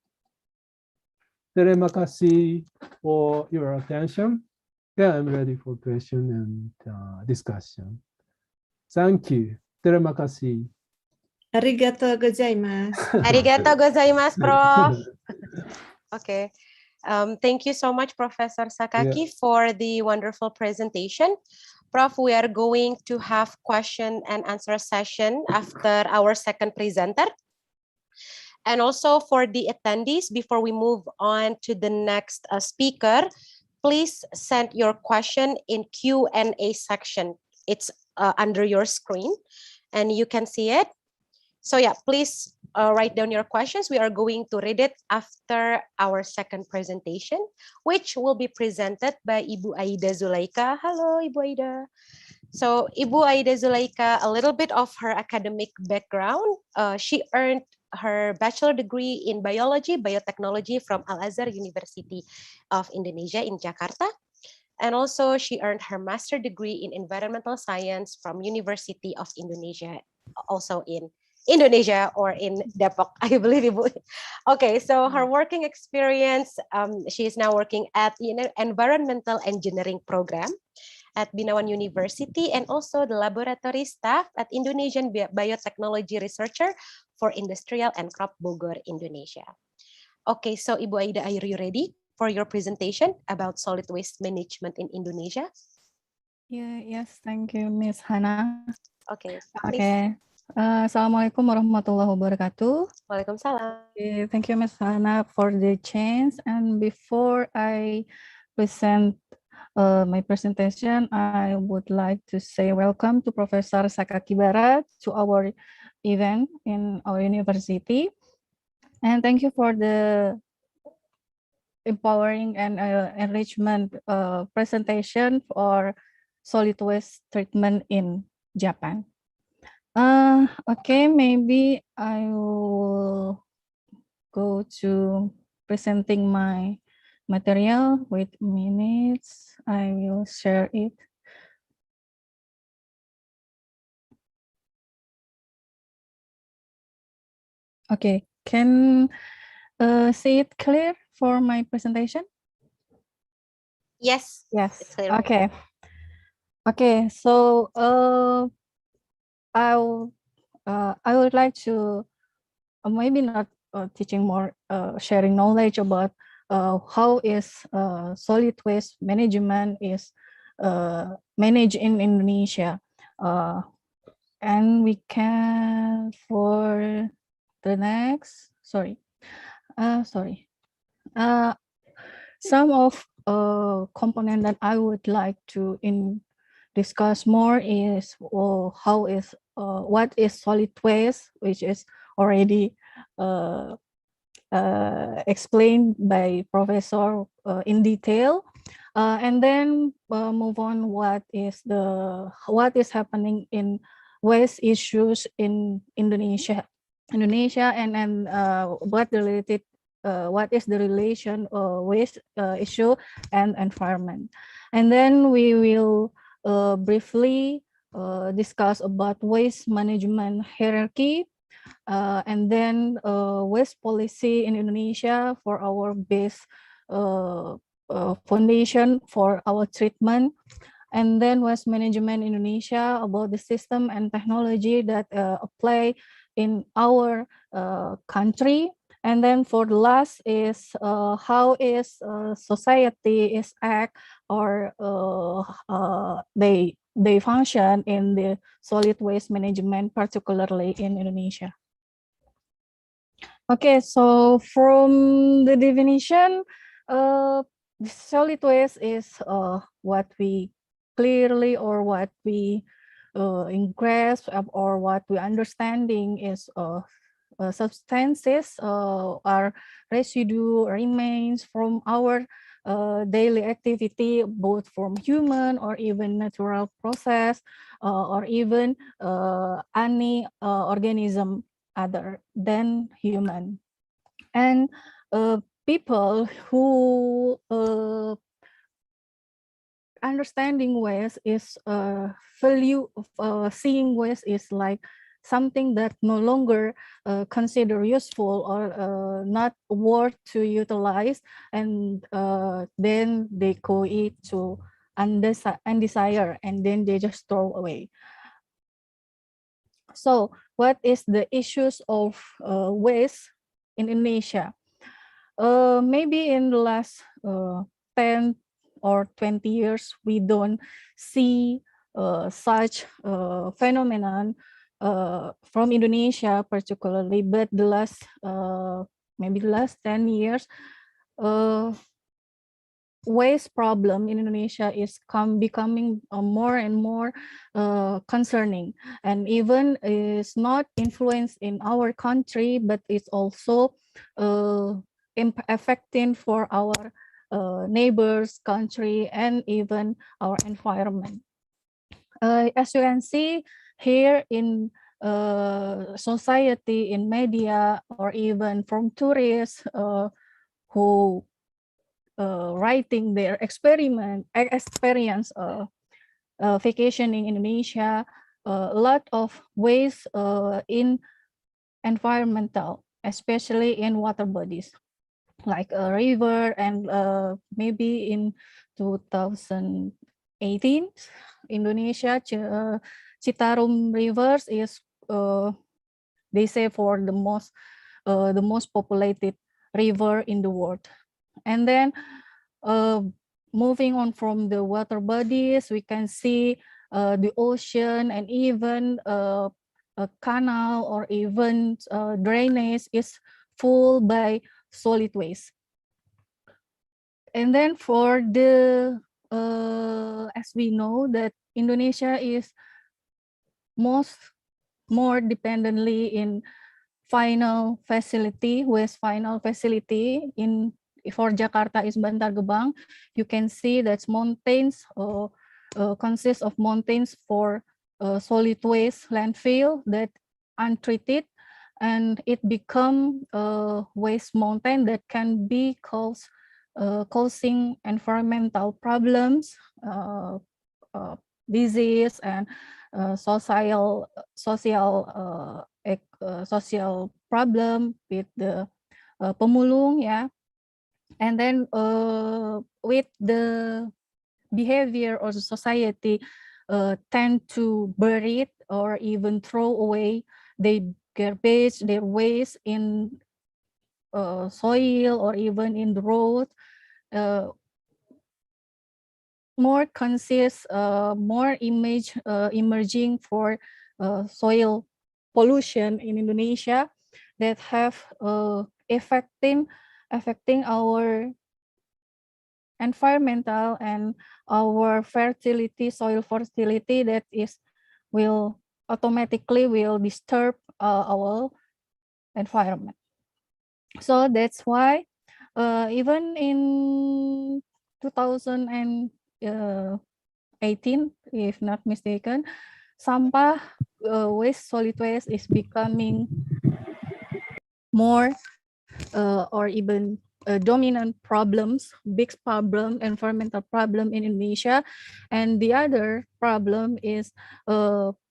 Terima kasih for your attention. Yeah, I'm ready for question and discussion. Thank you. Terima kasih. Arigato gozaimasu. Arigato gozaimasu, Prof. Okay. Thank you so much, Professor Sakaki, for the wonderful presentation. Prof, we are going to have question and answer session after our second presenter. And also for the attendees, before we move on to the next speaker, please send your question in Q&A section. It's under your screen and you can see it. So yeah, please write down your questions. We are going to read it after our second presentation, which will be presented by Ibu Aida Zulaika. Hello, Ibu Aida. So Ibu Aida Zulaika, a little bit of her academic background. She earned her bachelor degree in biology, biotechnology from Al-Azhar University of Indonesia in Jakarta. And also she earned her master degree in environmental science from University of Indonesia, also in Indonesia or in Depok, I believe. Okay, so her working experience, she is now working at the environmental engineering program at Binawan University and also the laboratory staff at Indonesian Biotechnology Researcher for Industrial and Crop Bogor, Indonesia. Okay, so Ibu Aida, are you ready? for your presentation about solid waste management in Indonesia? Yes, thank you, Miss Hana. Okay, please. Okay. Assalamualaikum warahmatullahi wabarakatuh. Waalaikumsalam. Okay, thank you, Miss Hana, for the chance. And before I present my presentation, I would like to say welcome to Professor Sakakibara to our event in our university. And thank you for the empowering and enrichment presentation for solid waste treatment in Japan. Okay, maybe I will go to presenting my material. Wait minutes, I will share it. Okay, can see it clear for my presentation? Yes. Yes. It's clear. Okay. Okay. So I would like to maybe not teaching more, sharing knowledge about how is solid waste management is managed in Indonesia, and we can for the next. Sorry. Some of component that I would like to discuss more is how is what is solid waste, which is already explained by Professor in detail, and then move on what is happening in waste issues in Indonesia, and then what is the relation waste issue and environment, and then we will briefly discuss about waste management hierarchy, and then waste policy in Indonesia for our base foundation for our treatment, and then waste management in Indonesia about the system and technology that apply in our country. And then for the last is how is society is act or they function in the solid waste management, particularly in Indonesia. Okay, so from the definition, solid waste is what we clearly or what we grasp or what we understanding is substances are residue remains from our daily activity, both from human or even natural process or even any organism other than human. And people who understanding waste is value of seeing waste is like something that no longer consider useful or not worth to utilize, and then they go it to undesire, and then they just throw away. So what is the issues of waste in Indonesia? Maybe in the last 10 or 20 years, we don't see such phenomenon from Indonesia particularly, but the last maybe the last 10 years, waste problem in Indonesia is becoming more and more concerning, and even is not influenced in our country, but it's also affecting for our neighbors, country, and even our environment. As you can see here in society, in media, or even from tourists who writing their experience vacationing in Indonesia, a lot of waste in environmental, especially in water bodies like a river, and maybe in 2018 Indonesia Citarum rivers is they say for the most populated river in the world. And then moving on from the water bodies, we can see the ocean and even a canal or even drainage is full by solid waste. And then for the, as we know that Indonesia is more dependently in final facility, waste final facility in, for Jakarta is Bantar Gebang. You can see that mountains consists of mountains for solid waste landfill that untreated, and it become a waste mountain that can be causing environmental problems, disease, and social problem with the pemulung, yeah. And then with the behavior of the society tend to bury it or even throw away their garbage, their waste in soil or even in the road. More conscious, more emerging for soil pollution in Indonesia that have affecting our environmental and our fertility, soil fertility, that is will automatically will disturb our environment. So that's why even in 2018, if not mistaken, sampah waste, solid waste is becoming more or even dominant problems, big problem, environmental problem in Indonesia. And the other problem is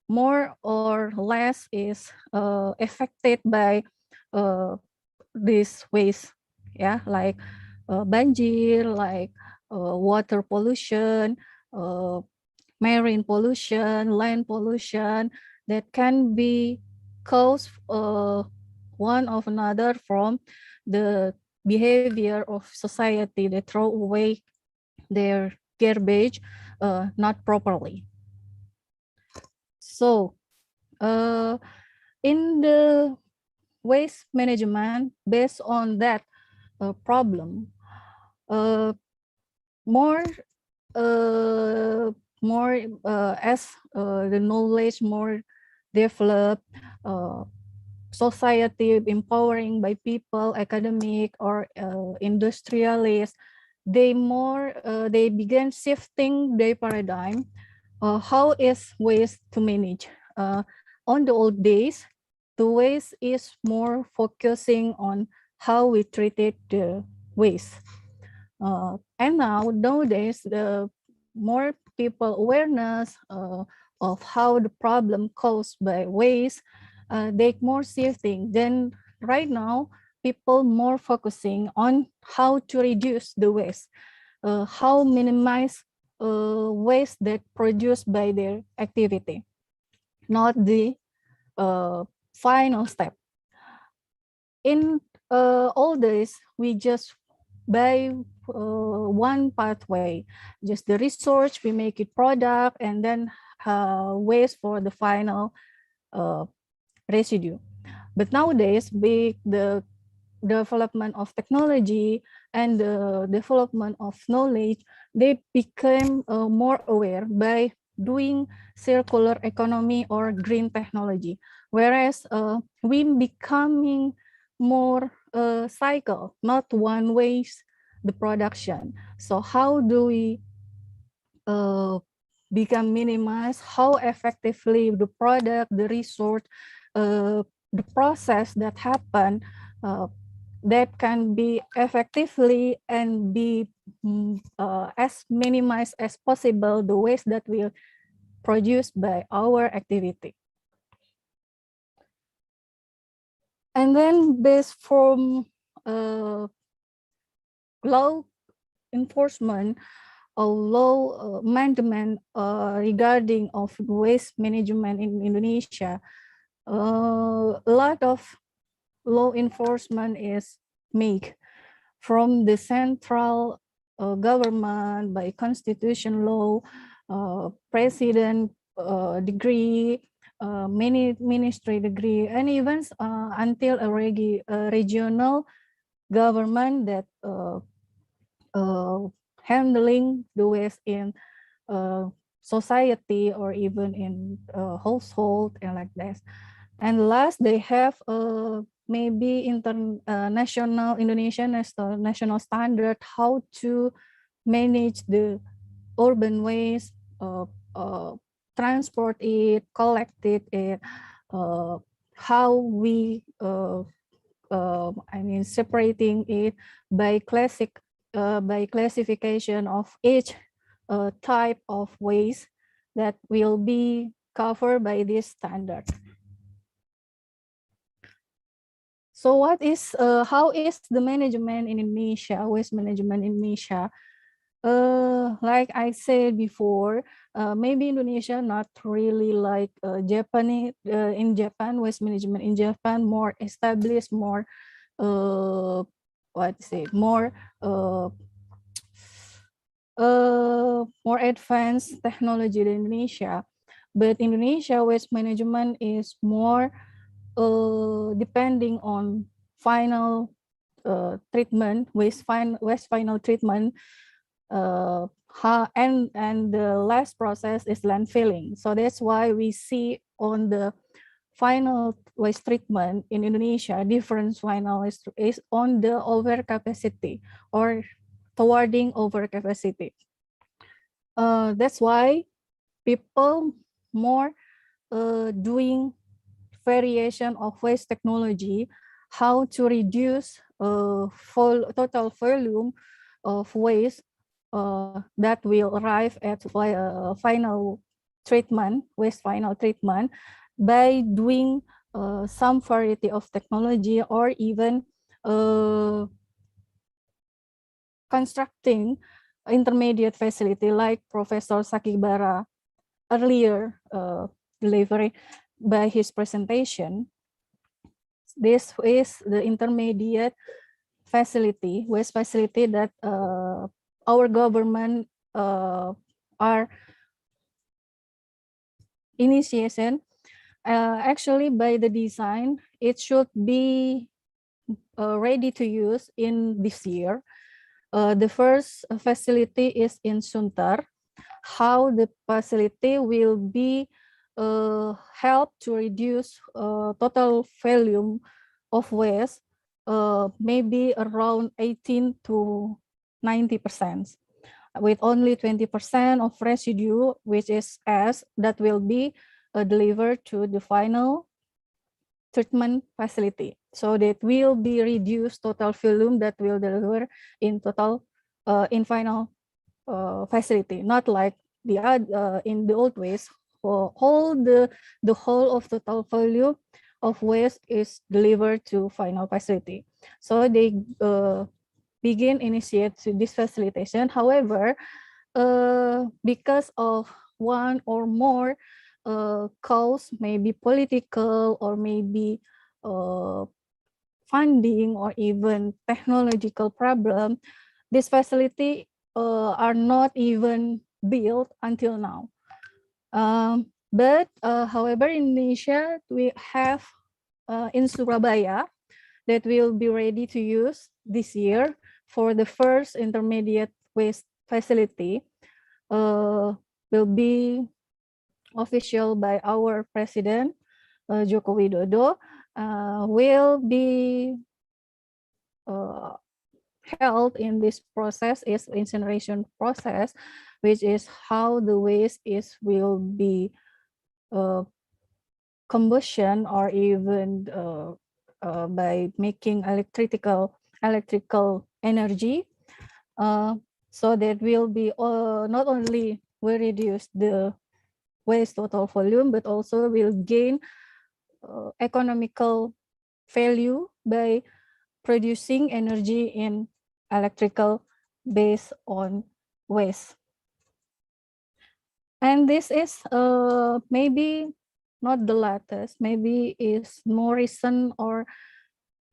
more or less is affected by this waste, yeah, like banjir, like water pollution, marine pollution, land pollution, that can be caused one of another from the behavior of society. They throw away their garbage not properly. So in the waste management, based on that problem, more as the knowledge more developed, society empowering by people, academic or industrialists, they began shifting their paradigm. How is waste to manage? On the old days, the waste is more focusing on how we treated the waste. And nowadays, the more people awareness of how the problem caused by waste, they more shifting. Then right now, people more focusing on how to reduce the waste, how minimize waste that produced by their activity, not the final step. In all days, we just by one pathway, just the research, we make it product, and then waste for the final residue. But nowadays, with the development of technology and the development of knowledge, they became more aware by doing circular economy or green technology, whereas we becoming more cycle, not one ways the production. So how do we become minimize, how effectively the product, the resource, the process that happen that can be effectively and be as minimized as possible the waste that will produced by our activity. And then based from law enforcement or law amendment regarding of waste management in Indonesia, a lot of law enforcement is made. from the central government by constitution law, president degree, many ministry degree, and even until a regional government that handling the waste in society or even in household and like that. And last, they have maybe international Indonesian national standard how to manage the urban waste, transport it, collect it, how we separating it by classification of each type of waste that will be covered by this standard. So how is the management in Indonesia, waste management in Indonesia? Like I said before, maybe Indonesia not really like Japan. In Japan, waste management in Japan more established, more more advanced technology than Indonesia. But Indonesia waste management is more depending on final treatment, waste final treatment, and the last process is landfilling. So that's why we see on the final waste treatment in Indonesia, different final waste is on the overcapacity or towarding overcapacity. That's why people more doing variation of waste technology, how to reduce total volume of waste that will arrive at final treatment, waste final treatment, by doing some variety of technology or even constructing intermediate facility like Professor Sakibara earlier delivery by his presentation. This is the intermediate facility, waste facility that our government are initiation. Actually, by the design, it should be ready to use in this year. The first facility is in Sunter. How the facility will be help to reduce total volume of waste, maybe around 18 to 90%, with only 20% of residue, which is ash, that will be delivered to the final treatment facility. So that will be reduced total volume that will deliver in total in final facility, not like the in the old waste. All the whole of total volume of waste is delivered to final facility. So they initiate this facilitation. However, because of one or more cause, maybe political or maybe funding or even technological problem, this facility are not even built until now. But however, in Indonesia, we have in Surabaya that will be ready to use this year for the first intermediate waste facility, will be official by our President Joko Widodo, will be held in this process is incineration process, which is how the waste will be combustion or even by making electrical energy, so that will be not only will reduce the waste total volume, but also will gain economical value by producing energy in electrical based on waste. And this is maybe not the latest, maybe is more recent, or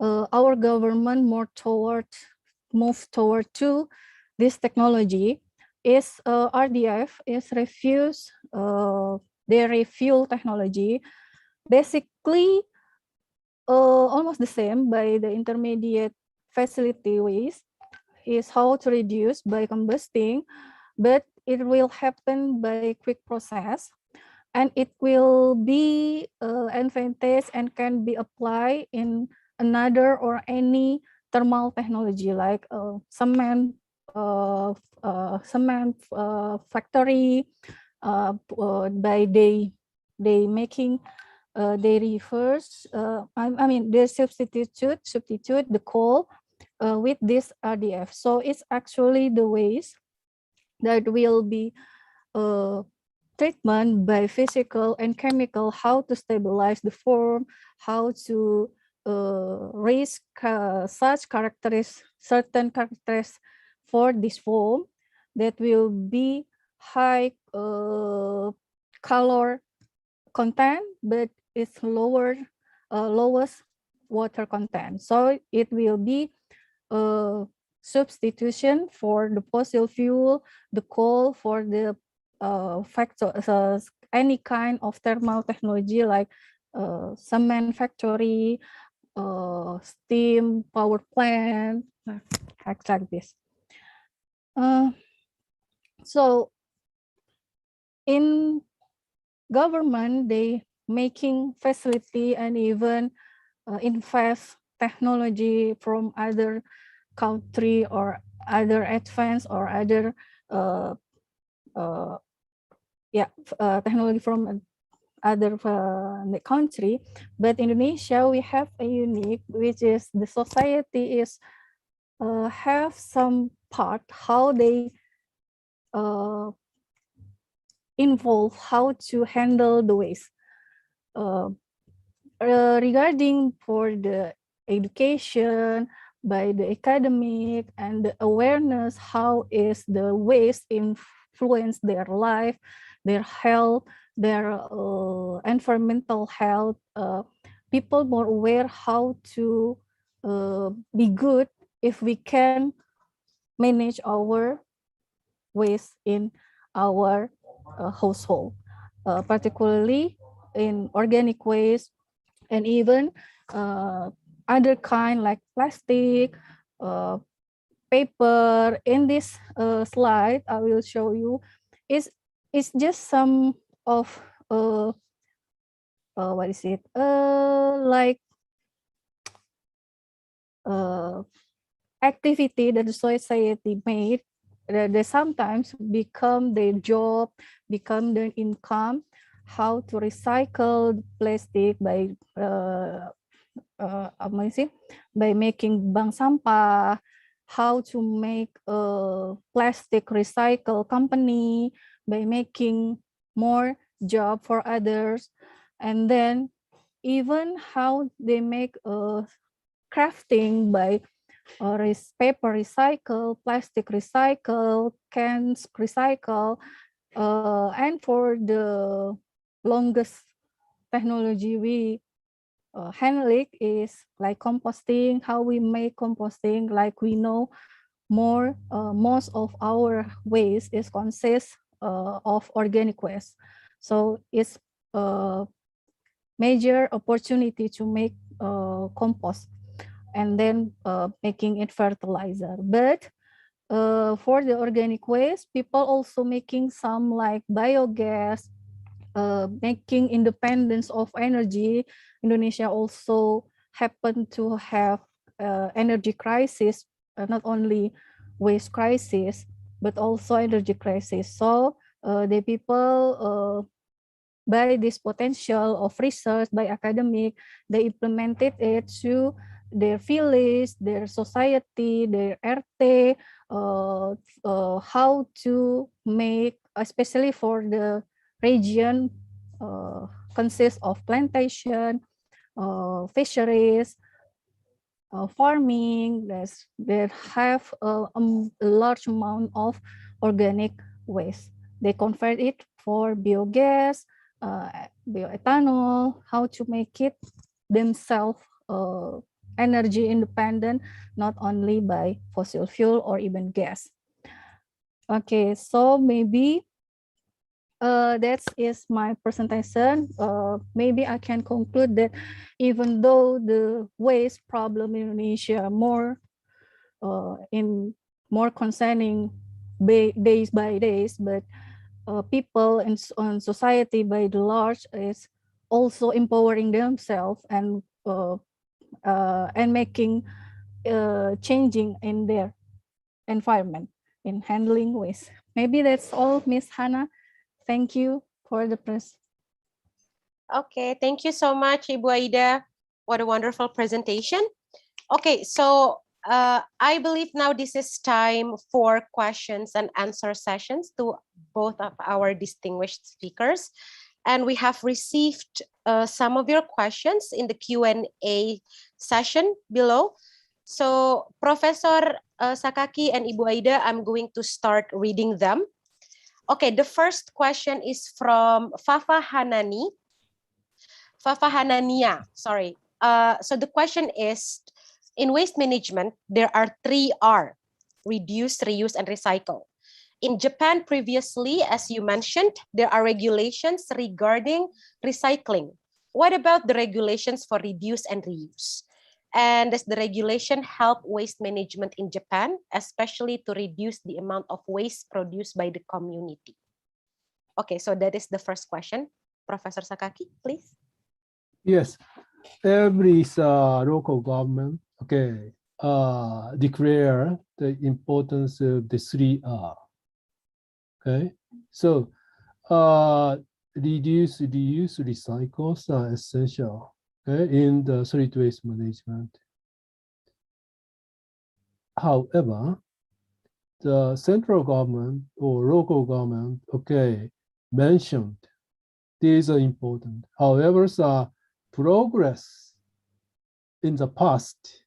our government more towards move toward to this technology is RDF is refuse dairy fuel technology, basically almost the same by the intermediate facility waste is how to reduce by combusting, but it will happen by quick process, and it will be advantage and can be applied in another or any thermal technology like cement factory. By they making they reverse I mean they substitute the coal with this RDF. So it's actually the waste that will be treatment by physical and chemical, how to stabilize the form, how to raise such certain characteristics for this form that will be high calor content, but it's lowest water content. So it will be a substitution for the fossil fuel, the coal, for the any kind of thermal technology like cement factory, steam power plant, like this. So in government, they making facility and even invest technology from other country or other advanced or other technology from other country. But Indonesia, we have a unique, which is the society is have some part how they involve how to handle the waste. Regarding for the education by the academic and the awareness, how is the waste influence their life, their health, their environmental health, people more aware how to be good if we can manage our waste in our household, particularly in organic waste and even other kind like plastic, paper. In this slide, I will show you is just some of what is it like activity that the society made. They sometimes become their job, become their income. How to recycle plastic by by making bank sampah, how to make a plastic recycle company by making more job for others, and then even how they make a crafting by paper recycle, plastic recycle, cans recycle, and for the longest technology we handle it is like composting. How we make composting, like we know more most of our waste is consists of organic waste, so it's a major opportunity to make compost and then making it fertilizer. But for the organic waste, people also making some like biogas, making independence of energy. Indonesia also happen to have energy crisis, not only waste crisis, but also energy crisis. So the people by this potential of research by academic, they implemented it to their village, their society, their RT, how to make, especially for the region consists of plantation, fisheries, farming, that have a large amount of organic waste. They convert it for biogas, bioethanol, how to make it themselves energy independent, not only by fossil fuel or even gas. Okay, so maybe that is my presentation. Maybe I can conclude that even though the waste problem in Indonesia more concerning days by days, but people and society by the large is also empowering themselves and making changing in their environment in handling waste. Maybe that's all, Miss Hannah. Thank you for the press. Okay, thank you so much, Ibu Aida. What a wonderful presentation. Okay, so I believe now this is time for questions and answer sessions to both of our distinguished speakers. And we have received some of your questions in the Q&A session below. So Professor Sakaki and Ibu Aida, I'm going to start reading them. Okay, the first question is from Fafa Hanania, sorry. So the question is, in waste management, there are 3 R, reduce, reuse, and recycle. In Japan previously, as you mentioned, there are regulations regarding recycling. What about the regulations for reduce and reuse? And does the regulation help waste management in Japan, especially to reduce the amount of waste produced by the community? Okay, so that is the first question. Professor Sakaki, please. Yes, every local government, declare the importance of the 3 R. Okay, so reduce, reuse, recycles are essential in the solid waste management. However, the central government or local government, mentioned these are important. However, progress in the past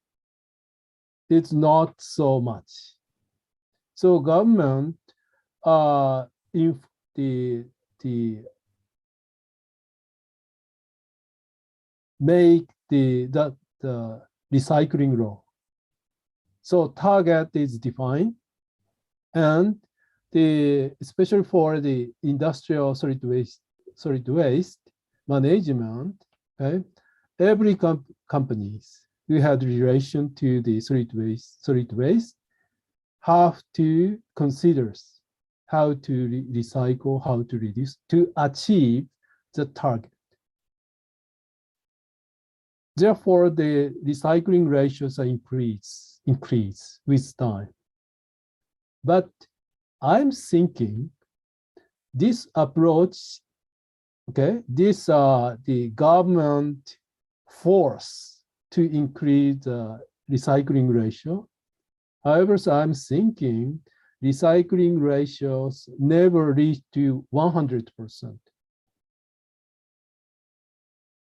is not so much. So government if the make the recycling law. So target is defined, and especially for the industrial solid waste management, every companies who had relation to the solid waste have to consider how to recycle, how to reduce to achieve the target. Therefore, the recycling ratios are increase with time. But I'm thinking this approach, the government force to increase the recycling ratio. However, I'm thinking recycling ratios never reach to 100%.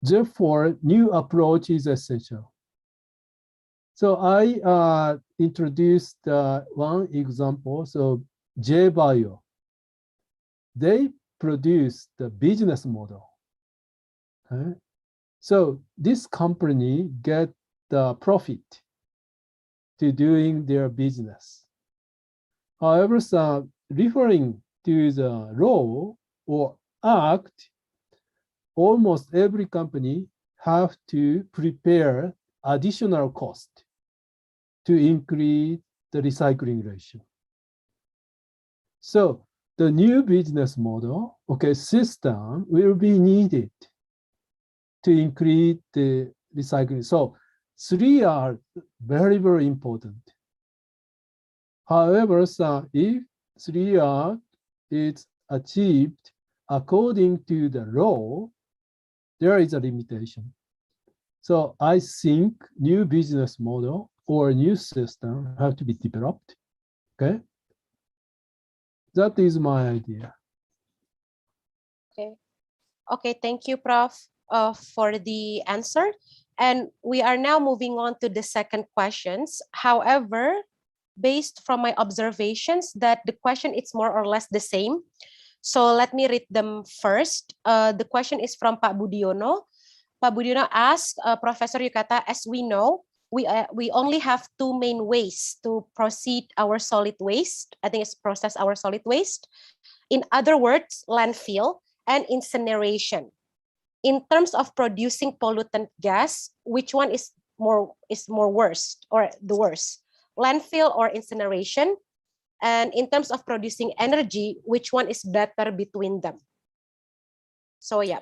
Therefore, new approach is essential. So I introduced one example. So J-Bio, they produce the business model. So this company get the profit to doing their business. However, referring to the law or act, almost every company have to prepare additional cost to increase the recycling ratio. So the new business model, system will be needed to increase the recycling. So 3 are very, very important. However, if 3 R is achieved according to the law, there is a limitation. So I think new business model or new system have to be developed. That is my idea. Okay, thank you, Prof, for the answer. And we are now moving on to the second questions. However, based from my observations that the question is more or less the same. So let me read them first. The question is from Pak Budiono. Pak Budiono asks, Professor Yukata, as we know, we only have two main ways to proceed our solid waste. I think it's process our solid waste. In other words, landfill and incineration. In terms of producing pollutant gas, which one is more worst or the worst? Landfill or incineration? And in terms of producing energy, which one is better between them? So yeah.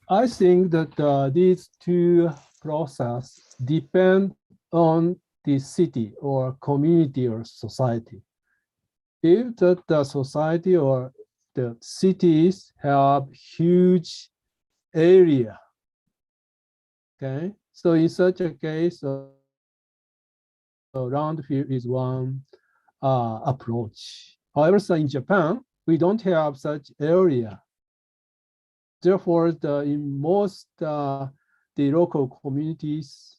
I think that these two processes depend on the city or community or society. If the society or the cities have huge area, okay, so in such a case, landfill is one approach. However, so in Japan, we don't have such area. Therefore, in most the local communities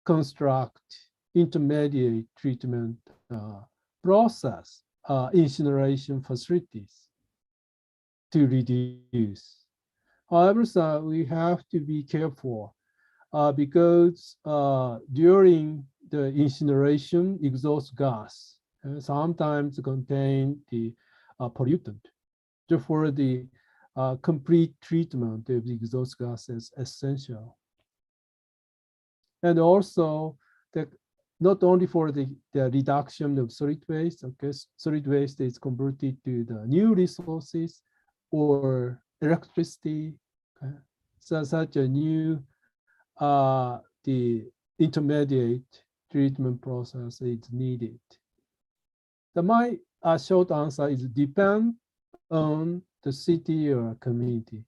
construct intermediate treatment process incineration facilities to reduce. However, so we have to be careful because during the incineration, exhaust gas sometimes contain the pollutant. Therefore, the complete treatment of the exhaust gas is essential. And also, not only for the reduction of solid waste, okay, solid waste is converted to the new resources or electricity. Okay? So such a new, the intermediate treatment process is needed. My short answer is depend on the city or community.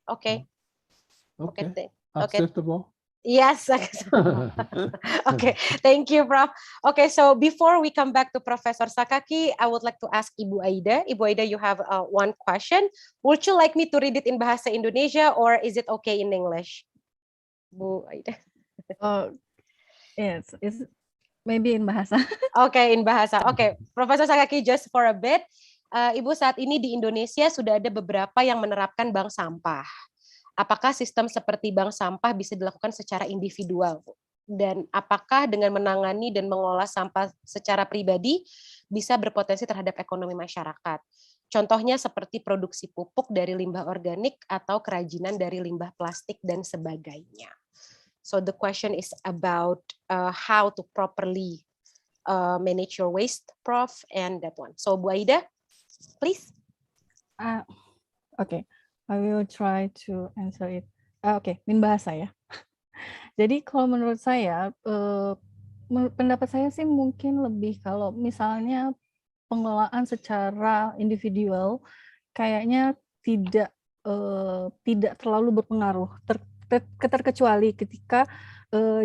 Okay. Okay. Acceptable? Yes. Okay, thank you, Prof. Okay, so before we come back to Professor Sakaki, I would like to ask Ibu Aida. Ibu Aida, you have one question. Would you like me to read it in Bahasa Indonesia or is it okay in English? Bu Aida. Yes, it's maybe in Bahasa. Okay, in Bahasa. Okay, Professor Sakaki, just for a bit. Ibu, saat ini di Indonesia sudah ada beberapa yang menerapkan bank sampah. Apakah sistem seperti bank sampah bisa dilakukan secara individual? Dan apakah dengan menangani dan mengelola sampah secara pribadi bisa berpotensi terhadap ekonomi masyarakat? Contohnya seperti produksi pupuk dari limbah organik atau kerajinan dari limbah plastik dan sebagainya. So the question is about how to properly manage your waste, Prof, and that one. So Bu Aida, please. Okay. I will try to answer it. Oke, min bahasa ya. Jadi kalau menurut saya, pendapat saya sih mungkin lebih kalau misalnya pengelolaan secara individual kayaknya tidak terlalu berpengaruh, terkecuali ketika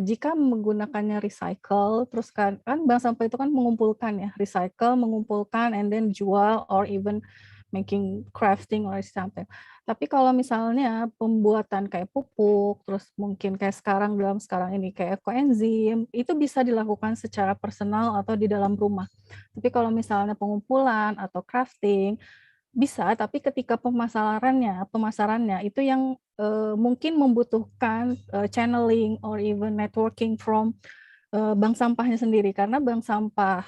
jika menggunakannya recycle, terus kan bank sampah itu kan mengumpulkan ya, recycle, mengumpulkan, and then jual or even making crafting or something. Tapi kalau misalnya pembuatan kayak pupuk, terus mungkin kayak sekarang ini kayak koenzim, itu bisa dilakukan secara personal atau di dalam rumah. Tapi kalau misalnya pengumpulan atau crafting, bisa, tapi ketika pemasarannya itu yang mungkin membutuhkan channeling or even networking from bank sampahnya sendiri, karena bank sampah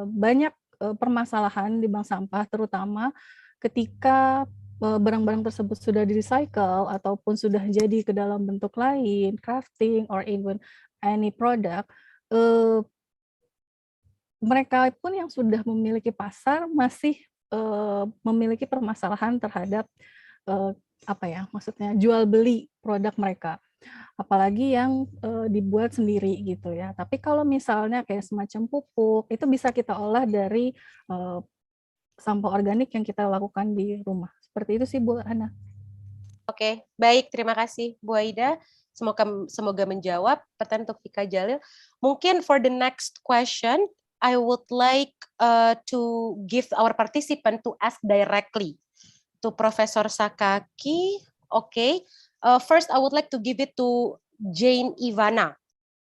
banyak permasalahan di bank sampah, terutama ketika barang-barang tersebut sudah di-recycle ataupun sudah jadi ke dalam bentuk lain, crafting or even any product, mereka pun yang sudah memiliki pasar masih memiliki permasalahan terhadap maksudnya jual beli produk mereka, apalagi yang dibuat sendiri gitu ya. Tapi kalau misalnya kayak semacam pupuk, itu bisa kita olah dari sampah organik yang kita lakukan di rumah. Seperti itu sih Bu Ana. Oke, baik, terima kasih Bu Aida. Semoga menjawab pertanyaan untuk Vika Jalil. Mungkin for the next question, I would like to give our participant to ask directly to Professor Sakaki. Okay. First, I would like to give it to Jane Ivana.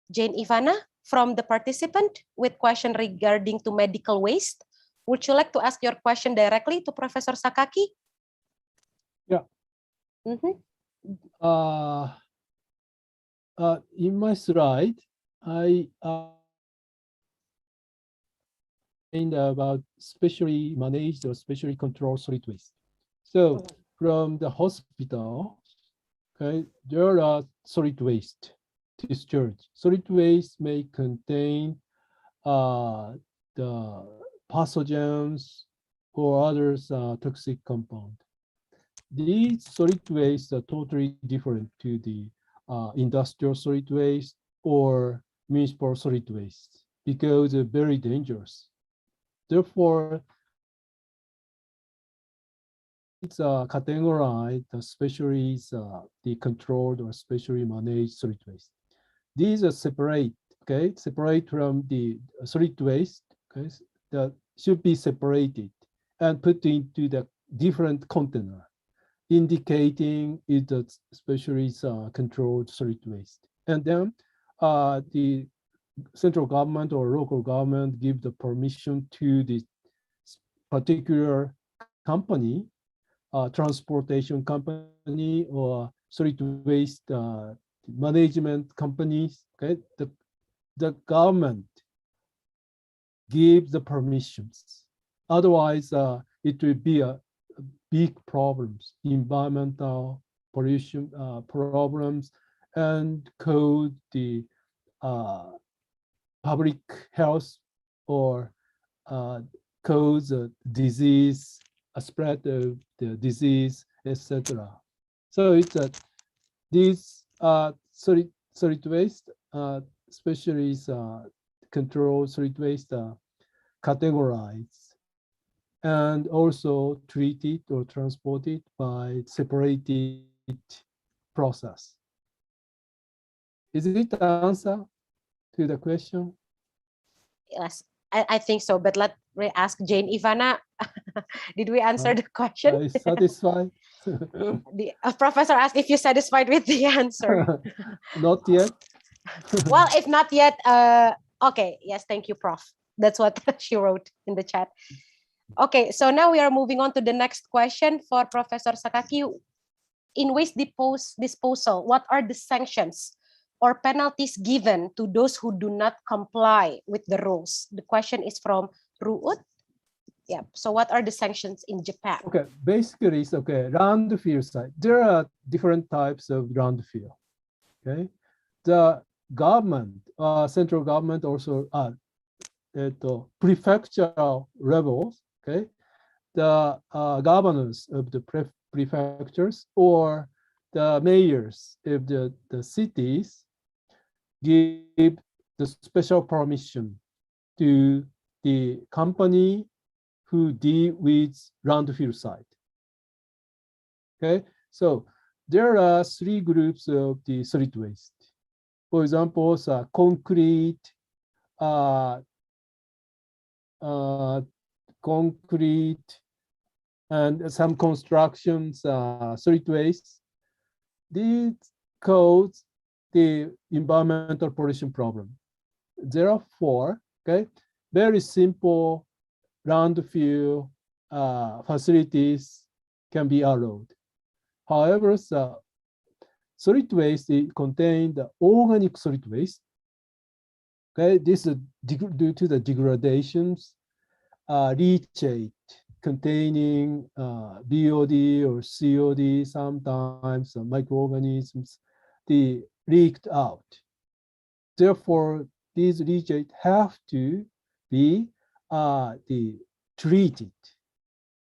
Jane Ivana from the participant with question regarding to medical waste. Would you like to ask your question directly to Professor Sakaki? Yeah. in my slide, I about specially managed or specially controlled solid waste. So from the hospital, okay, there are solid waste discharge. Solid waste may contain the pathogens or others toxic compound. These solid waste are totally different to the industrial solid waste or municipal solid waste because they're very dangerous. Therefore, it's categorized, especially the controlled or specially managed solid waste. These are separate, okay, separate from the solid waste, okay, that should be separated and put into the different container, indicating it especially controlled solid waste. And then the central government or local government give the permission to the particular company, transportation company or solid waste management companies. Okay, the government gives the permissions. Otherwise, it will be a big problems, environmental pollution problems, and cause the public health or cause a disease, a spread of the disease, etc. So it's these solid waste, especially controlled solid waste, categorized and also treated or transported by separated process. Is it the answer to the question? Yes, I think so. But let me ask Jane Ivana. Did we answer the question? Are you satisfied? The professor asked if you're satisfied with the answer. Not yet. Well, if not yet, okay. Yes, thank you, Prof. That's what she wrote in the chat. Okay, so now we are moving on to the next question for Professor Sakaki. In waste disposal, what are the sanctions or penalties given to those who do not comply with the rules? The question is from Ruud. Yeah, so what are the sanctions in Japan? Okay, basically it's okay, landfill site. There are different types of landfill, okay? The government, central government also, prefectural levels, okay? The governors of the prefectures or the mayors of the cities give the special permission to the company who deal with landfill site. Okay, so there are three groups of the solid waste. For example, concrete, concrete, and some constructions solid waste. These cause the environmental pollution problem. There are four, okay, very simple landfill facilities can be allowed. However, solid waste contain the organic solid waste. Okay, this is due to the degradations, leachate containing BOD or COD, sometimes microorganisms, they leaked out. Therefore, these leachate have to be treated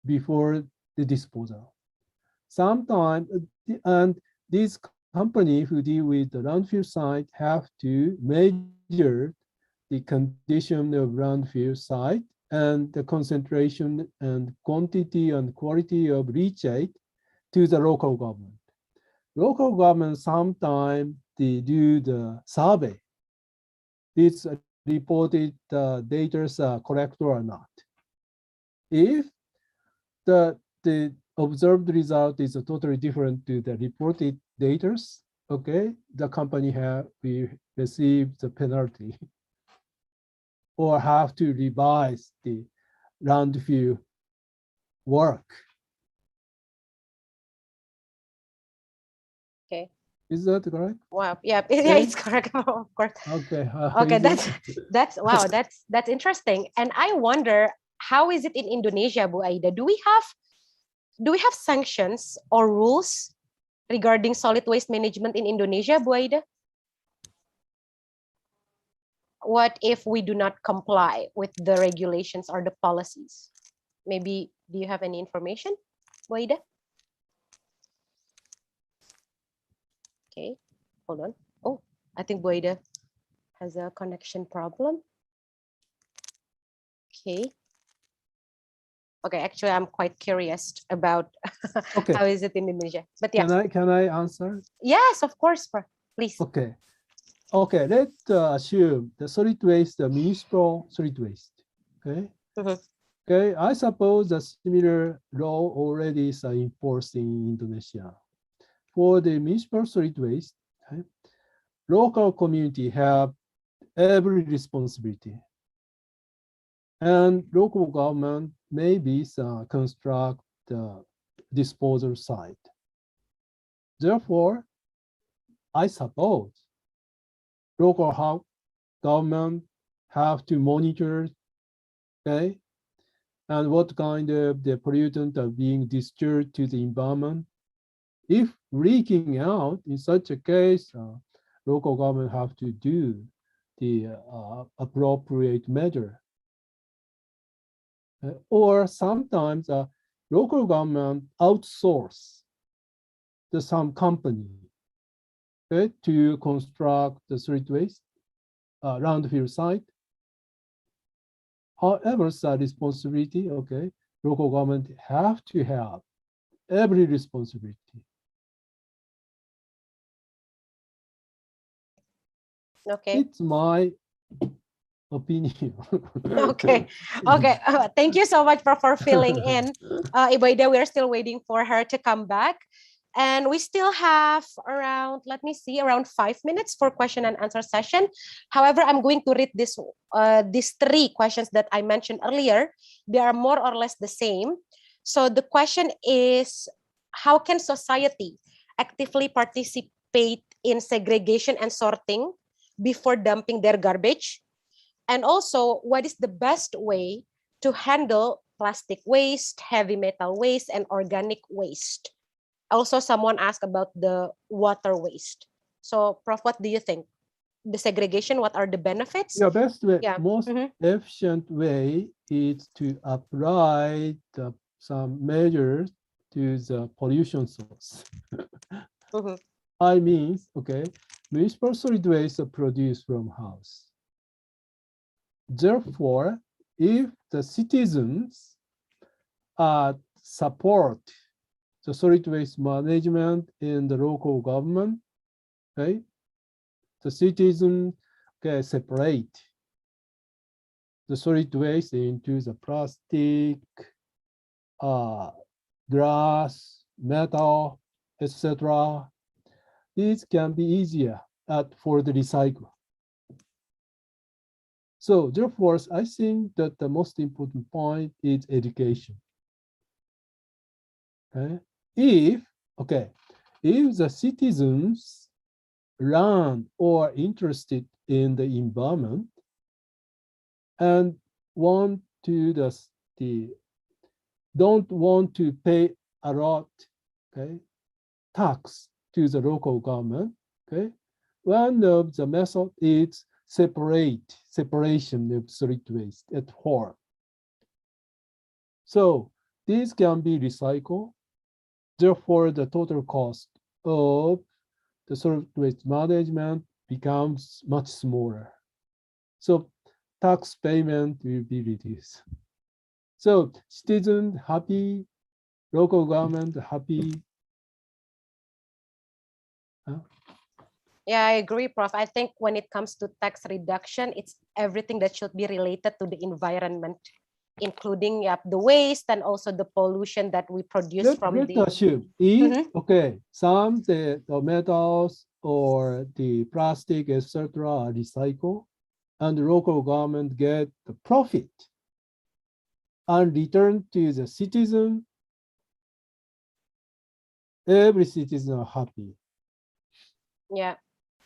before the disposal. Sometimes, and these companies who deal with the landfill site have to measure the condition of landfill site and the concentration and quantity and quality of leachate to the local government. Local government sometimes they do the survey. It's reported data are correct or not. If the observed result is totally different to the reported data, okay, the company we receive the penalty or have to revise the landfill work. Okay, Is that correct? Wow. Yeah. Yeah, it's correct. Of course. Okay. Okay. Is it? That's wow. That's interesting. And I wonder, how is it in Indonesia, Bu Aida? Do we have sanctions or rules regarding solid waste management in Indonesia, Bu Aida? What if we do not comply with the regulations or the policies? Maybe, do you have any information, Bu Aida? Okay, hold on. Oh, I think Bu Aida has a connection problem. Okay. Okay, actually, I'm quite curious about Okay. how is it in Indonesia. But yeah. Can I answer? Yes, of course, please. Okay. Okay, let's assume the solid waste, the municipal solid waste. Okay. Mhm. Okay, I suppose a similar law already is enforced in Indonesia. For the municipal solid waste, okay, local community have every responsibility. And local government maybe construct the disposal site. Therefore, I suppose local government have to monitor, okay, and what kind of the pollutant are being discharged to the environment. If leaking out, in such a case, local government have to do the appropriate measure. Or sometimes local government outsource to some company, okay, to construct the solid waste landfill site. However, the responsibility, okay, local government have to have every responsibility. Okay. It's my opinion. Okay. Okay. Thank you so much for filling in. Ibu Ida, we're still waiting for her to come back. And we still have around, let me see, around 5 minutes for question and answer session. However, I'm going to read these 3 questions that I mentioned earlier. They are more or less the same. So the question is, how can society actively participate in segregation and sorting before dumping their garbage? And also, what is the best way to handle plastic waste, heavy metal waste, and organic waste? Also, someone asked about the water waste. So, Prof, what do you think? The segregation, what are the benefits? Yeah, best way, Yeah. most efficient way is to apply some measures to the pollution source. I mean, okay, municipal solid waste are produced from house. Therefore, if the citizens support the solid waste management in the local government, okay, the citizens can separate the solid waste into the plastic, glass, metal, etc. These can be easier for the recycle. So therefore, I think that the most important point is education. Okay? If the citizens learn or interested in the environment and want to don't want to pay a lot, okay, tax to the local government, okay, one of the method is separation of solid waste at home. So these can be recycled. Therefore, the total cost of the solid waste management becomes much smaller. So tax payment will be reduced. So citizens happy, local government happy. Yeah, I agree, Prof. I think when it comes to tax reduction, it's everything that should be related to the environment, including the waste and also the pollution that we produce from let's the... assume if, okay, some the metals or the plastic, etc. are recycled and the local government get the profit and return to the citizen, every citizen are happy. Yeah,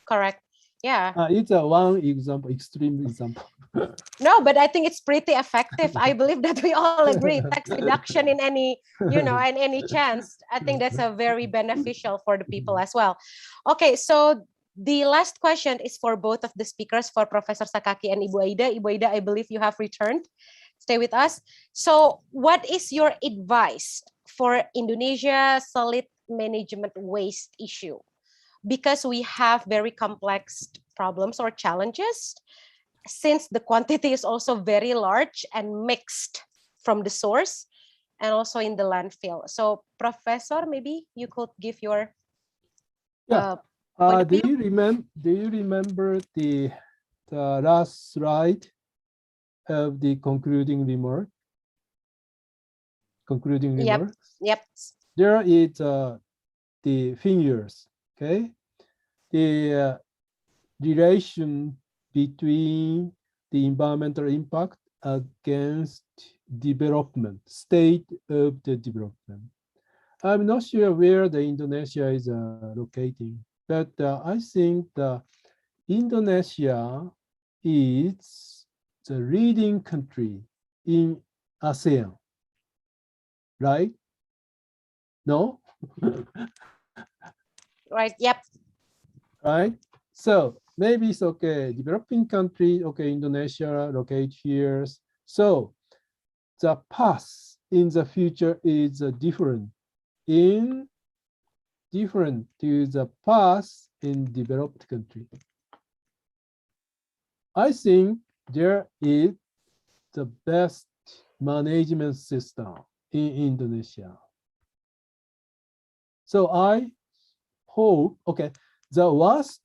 correct. Yeah. It's a one example, extreme example. No, but I think it's pretty effective. I believe that we all agree tax reduction in any, in any chance. I think that's a very beneficial for the people as well. Okay, so the last question is for both of the speakers, for Professor Sakaki and Ibu Aida. Ibu Aida, I believe you have returned. Stay with us. So what is your advice for Indonesia solid management waste issue? Because we have very complex problems or challenges, since the quantity is also very large and mixed from the source and also in the landfill. So, Professor, maybe you could give your Yeah. point of Do view? you remember the last slide of the concluding remark? Concluding remarks. Yep. There is the figures. Okay. The relation between the environmental impact against development, state of the development. I'm not sure where the Indonesia is locating, but I think Indonesia is the leading country in ASEAN, right? No? Right, yep. Right? So maybe it's okay. Developing country, okay, Indonesia locate here. So the path in the future is different to the path in developed country. I think there is the best management system in Indonesia. So I hope, okay, the worst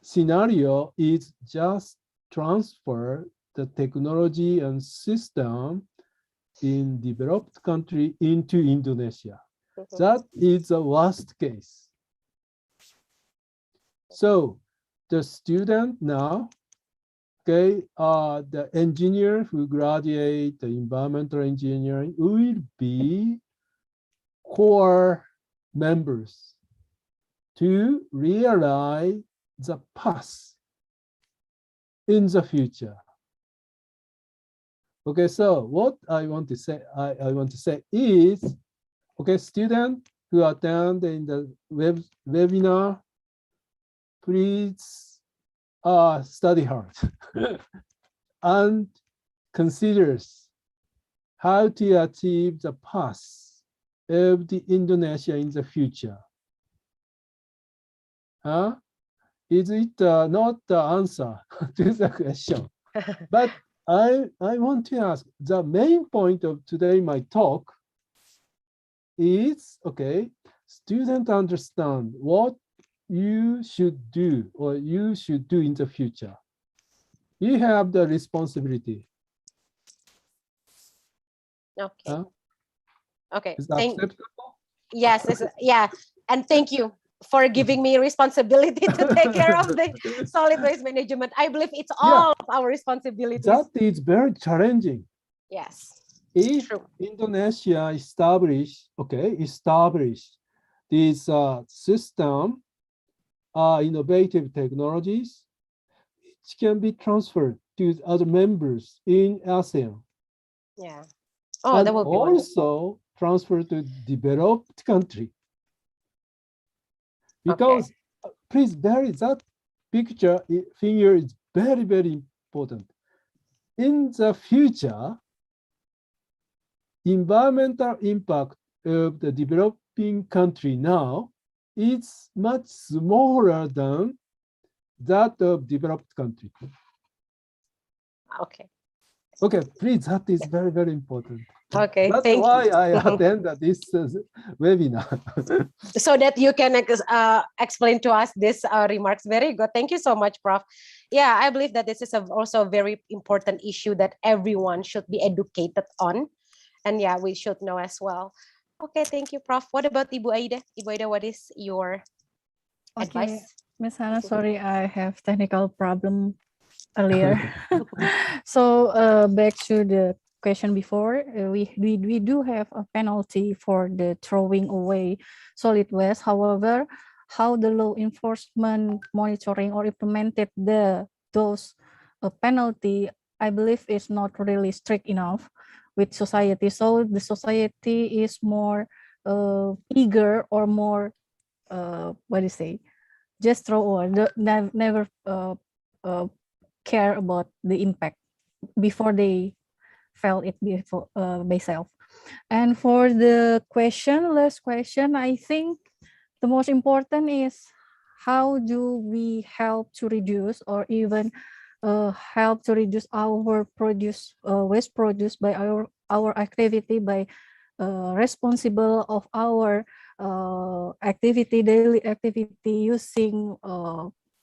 scenario is just transfer the technology and system in developed country into Indonesia. That is the worst case. So the student now, okay, the engineer who graduate the environmental engineering will be core members to realize the path in the future. Okay, so what I want to say, I want to say is, okay, students who attend in the webinar, please study hard and considers how to achieve the path of the Indonesia in the future. Is it not the answer to the question? But I want to ask, the main point of today my talk is, okay, students understand what you should do or you should do in the future. You have the responsibility. Okay. Okay. Is that acceptable? Yes. Yeah. And thank you for giving me responsibility to take care of the solid waste management. I believe it's all of our responsibilities. That is very challenging. Yes. If True. Indonesia establish this system, innovative technologies, which can be transferred to other members in ASEAN. Yeah. Oh, and that will be also transfer to developed country. Because please bear that picture figure is very, very important. In the future, environmental impact of the developing country now is much smaller than that of developed country. Okay. Okay, please, that is very, very important. Okay, That's thank why you. I attend this webinar. So that you can explain to us these remarks. Very good. Thank you so much, Prof. Yeah, I believe that this is also a very important issue that everyone should be educated on. And yeah, we should know as well. Okay, thank you, Prof. What about Ibu Aida? Ibu Aida, what is your advice? Ms. Hannah, sorry, I have technical problem earlier. So back to the question before, we do have a penalty for the throwing away solid waste. However, how the law enforcement monitoring or implemented those penalty, I believe is not really strict enough with society. So the society is more eager or more what do you say? Just throw or never care about the impact before they felt it before by self. And for the last question, I think the most important is how do we help to reduce or even help to reduce our waste produced by our activity by responsible of our daily activity using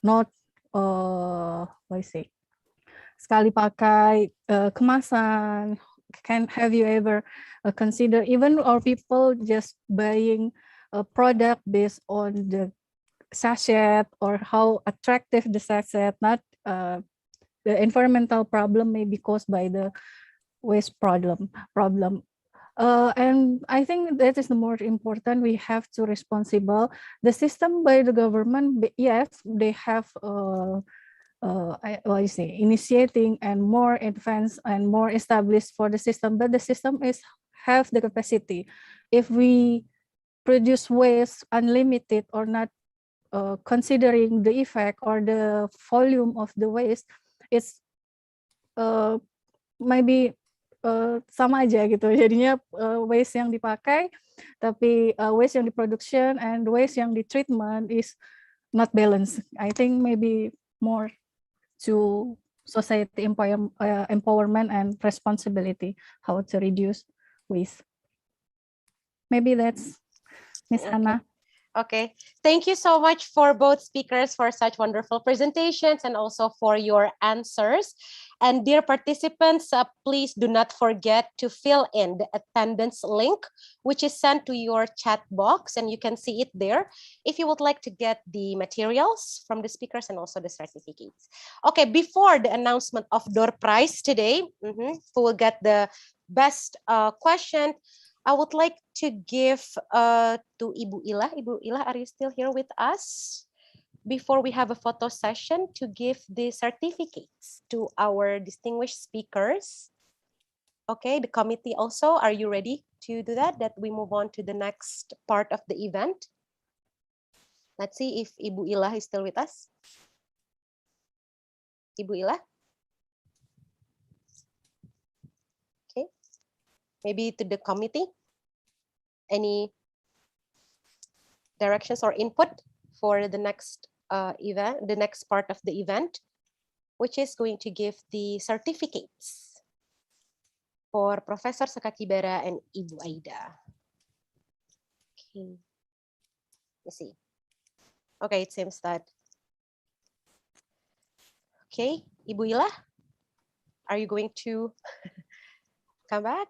not what I say sekali pakai kemasan. Have you ever consider even our people just buying a product based on the sachet or how attractive the sachet, not the environmental problem may be caused by the waste problem. And I think that is the more important. We have to responsible the system by the government. Yes, they have initiating and more advanced and more established for the system, but the system is have the capacity. If we produce waste unlimited or not considering the effect or the volume of the waste, it's maybe sama aja gitu. Jadinya waste yang dipakai, tapi waste yang diproduction and waste yang di treatment is not balanced. I think maybe more to society empowerment and responsibility, how to reduce waste. Maybe that's Miss Hannah. Okay, thank you so much for both speakers for such wonderful presentations and also for your answers. And dear participants, please do not forget to fill in the attendance link, which is sent to your chat box, and you can see it there if you would like to get the materials from the speakers and also the certificates. Okay, before the announcement of door prize today, who will get the best question, I would like to give to Ibu Ila. Ibu Ila, are you still here with us? Before we have a photo session to give the certificates to our distinguished speakers. Okay, the committee also, are you ready to do that? That we move on to the next part of the event. Let's see if Ibu Ila is still with us. Ibu Ila? Okay, maybe to the committee. Any directions or input for the next event, the next part of the event, which is going to give the certificates for Professor Sakakibara and Ibu Aida. Okay, let's see. Okay, it seems that. Okay, Ibu Ila, are you going to come back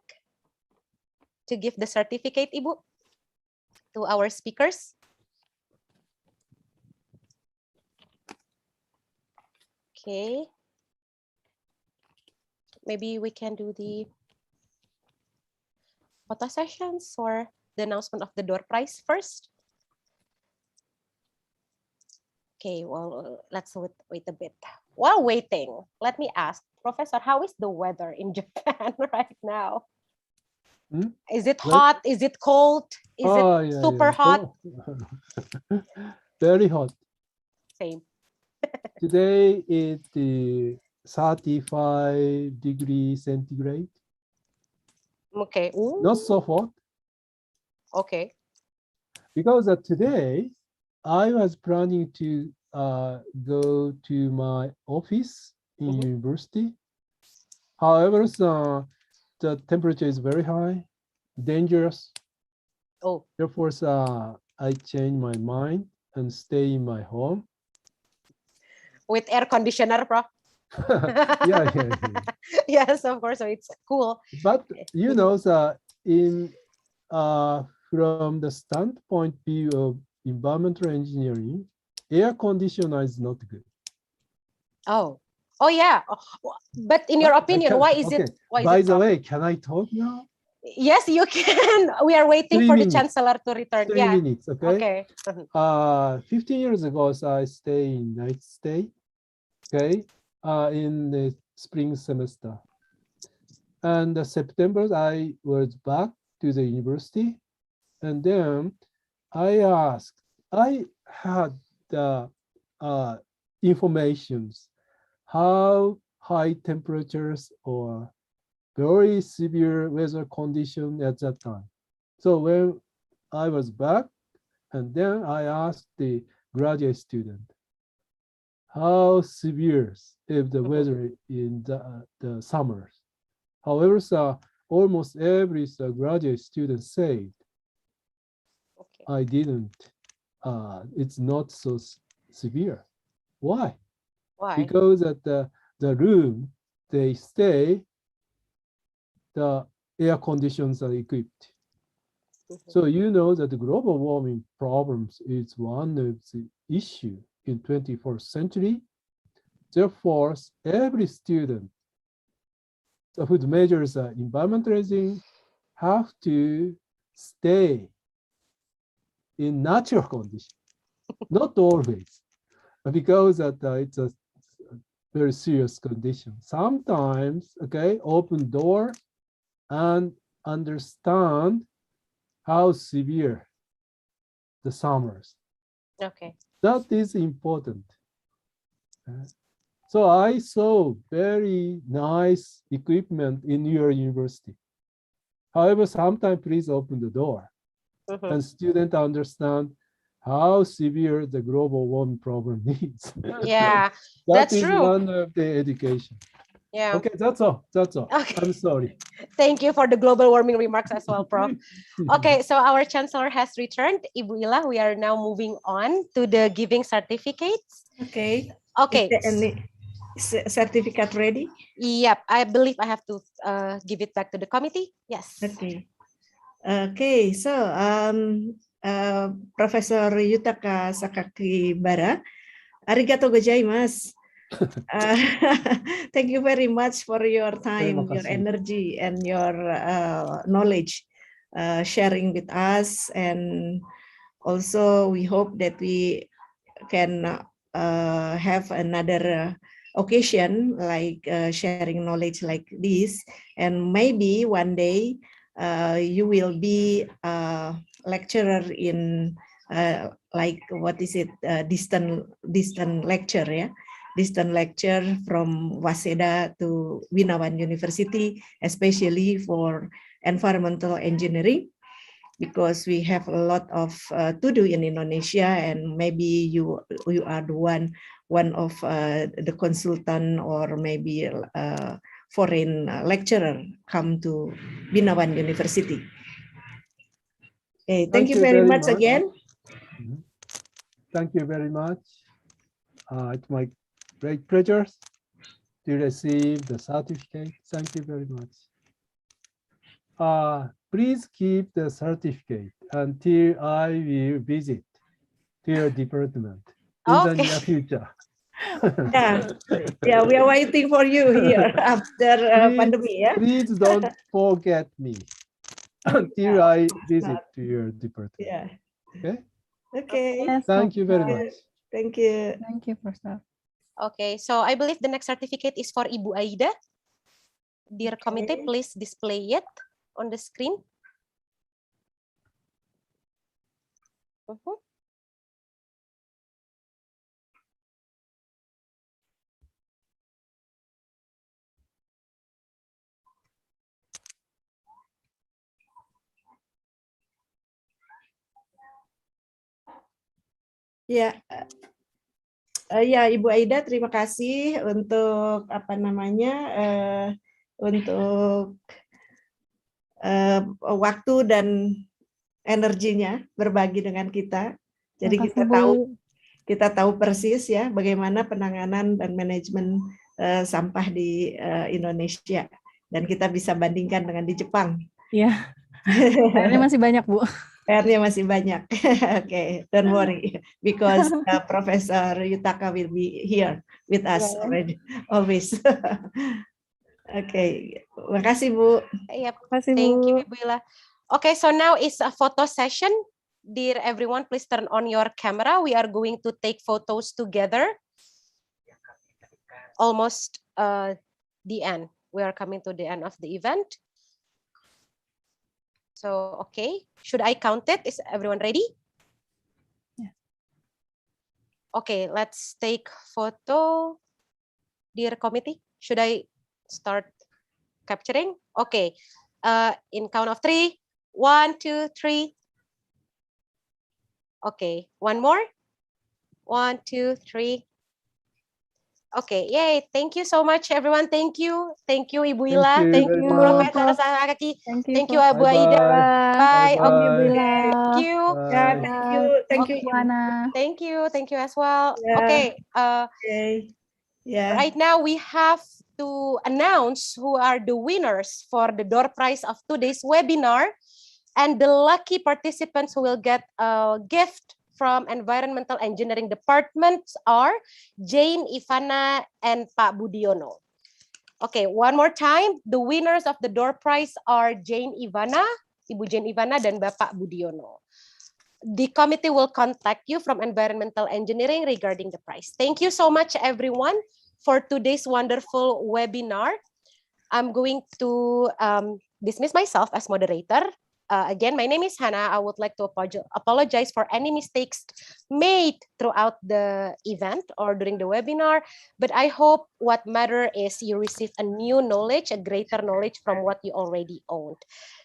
to give the certificate, Ibu, to our speakers? Okay. Maybe we can do the photo sessions or the announcement of the door prize first. Okay, well, let's wait a bit. While waiting, let me ask, Professor, how is the weather in Japan right now? Is it hot? Is it cold? Is it super hot? Very hot. Same. Today it's 35 degrees centigrade. Okay. Ooh. Not so hot. Okay. Because today I was planning to go to my office in university. However, the temperature is very high, dangerous. Oh. Therefore, I changed my mind and stay in my home. With air conditioner, Prof? yeah. Yes, of course. So it's cool. But you know, from the standpoint view of environmental engineering, air conditioner is not good. Oh yeah. But in your opinion, why is it? By the way, can I talk now? Yes, you can. We are waiting 3 for the minutes. chancellor to return. 3 Yeah. minutes, okay? Okay. 15 years ago, so I stayed in United States, okay, in the spring semester. And September, I was back to the university. And then I had the informations, how high temperatures or very severe weather condition at that time. So when I was back, and then I asked the graduate student, how severe is the weather in the summers? However, almost every graduate student said, Okay. I didn't, it's not so severe. Why? Why? Because at the room they stay, the air conditions are equipped. So you know that the global warming problems is one of the issue in 21st century. Therefore, every student whose majors are environmentalism have to stay in natural conditions, not always, because it's a very serious condition. Sometimes, okay, open door and understand how severe the summers. Okay. That is important. So I saw very nice equipment in your university. However, sometimes please open the door and students understand how severe the global warming problem is. Yeah, That that's is true. one of the education. Yeah. Okay, that's all. That's all. Okay. I'm sorry. Thank you for the global warming remarks as well, Prof. Okay, so our chancellor has returned. Ibu Ila, we are now moving on to the giving certificates. Okay. Okay. Is there any certificate ready? Yep, I believe I have to give it back to the committee. Yes. Okay. Okay, so Professor Yutaka Sakakibara, arigato gozaimasu. Thank you very much for your time, your energy, and your knowledge sharing with us. And also, we hope that we can have another occasion like sharing knowledge like this. And maybe one day you will be a lecturer in like what is it, distant lecture, yeah, distant lecture from Waseda to Binawan University, especially for environmental engineering, because we have a lot of to do in Indonesia, and maybe you are the one of the consultant or maybe foreign lecturer come to Binawan University. Okay, thank you very much again. Thank you very much. It's my great pleasure to receive the certificate. Thank you very much. Please keep the certificate until I will visit to your department in the near future. Yeah, we are waiting for you here after pandemic. Yeah, please don't forget me until I visit to your department. Yeah. Okay. Okay. Yes, Thank you very much. Thank you. Thank you, Professor. Okay, so I believe the next certificate is for Ibu Aida. Dear committee, please display it on the screen. Ya, ya Ibu Aida, terima kasih untuk apa namanya, untuk waktu dan energinya berbagi dengan kita. Jadi kita tahu persis ya bagaimana penanganan dan manajemen sampah di Indonesia, dan kita bisa bandingkan dengan di Jepang. Iya. PR-nya masih banyak, Bu. PR-nya masih banyak. Okay, don't worry, because Professor Yutaka will be here with us already, always. Oke, makasih Bu. Yep. Terima kasih, Thank you, Bu. Ibu Ila. Okay, so now is a photo session. Dear everyone, please turn on your camera. We are going to take photos together. Almost the end. We are coming to the end of the event. So, okay. Should I count it? Is everyone ready? Yeah. Okay, let's take photo. Dear committee, should I start capturing? Okay. In count of 3. 1, 2, 3. Okay, one more. 1, 2, 3. Okay, yay. Thank you so much, everyone. Thank you. Thank you, Ibu Ila. you Thank very you, much. Profesor Sakaki. Thank you, Thank you, Abu Aida. Bye-bye. Bye. Thank you, Bu Bye-bye. Ila. Thank you. Ya, Bye. thank you. Thank you, Ana. Thank you as well. Ya. Okay, Oke. Ya. right now we have to announce who are the winners for the door prize of today's webinar, and the lucky participants who will get a gift from Environmental Engineering Departments are Jane Ivana and Pak Budiono. Okay, one more time. The winners of the door prize are Jane Ivana, Ibu Jane Ivana, dan Bapak Budiono. The committee will contact you from Environmental Engineering regarding the prize. Thank you so much, everyone, for today's wonderful webinar. I'm going to dismiss myself as moderator. Again, my name is Hannah. I would like to apologize for any mistakes made throughout the event or during the webinar, but I hope what matters is you receive a new knowledge, a greater knowledge from what you already owned.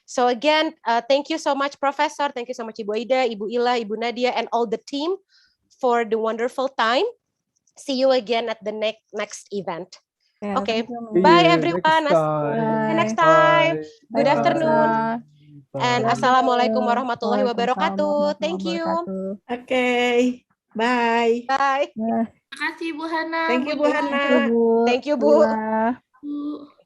So again, thank you so much, Professor. Thank you so much, Ibu Aida, Ibu Ila, Ibu Nadia, and all the team for the wonderful time. See you again at the next event. Yeah, Okay, thank you, See bye you everyone. next time. See you next Bye. time. Bye. Good Bye, afternoon. Profesor. And Bye. Assalamualaikum warahmatullahi Waalaikumsalam wabarakatuh. warahmatullahi Thank you. wabarakatuh. Oke. Bye. Bye. Bye. Terima kasih Bu Hana, Thank you, Bu Thank Hana. you, Bu. Thank you, Bu. Wila. Bu.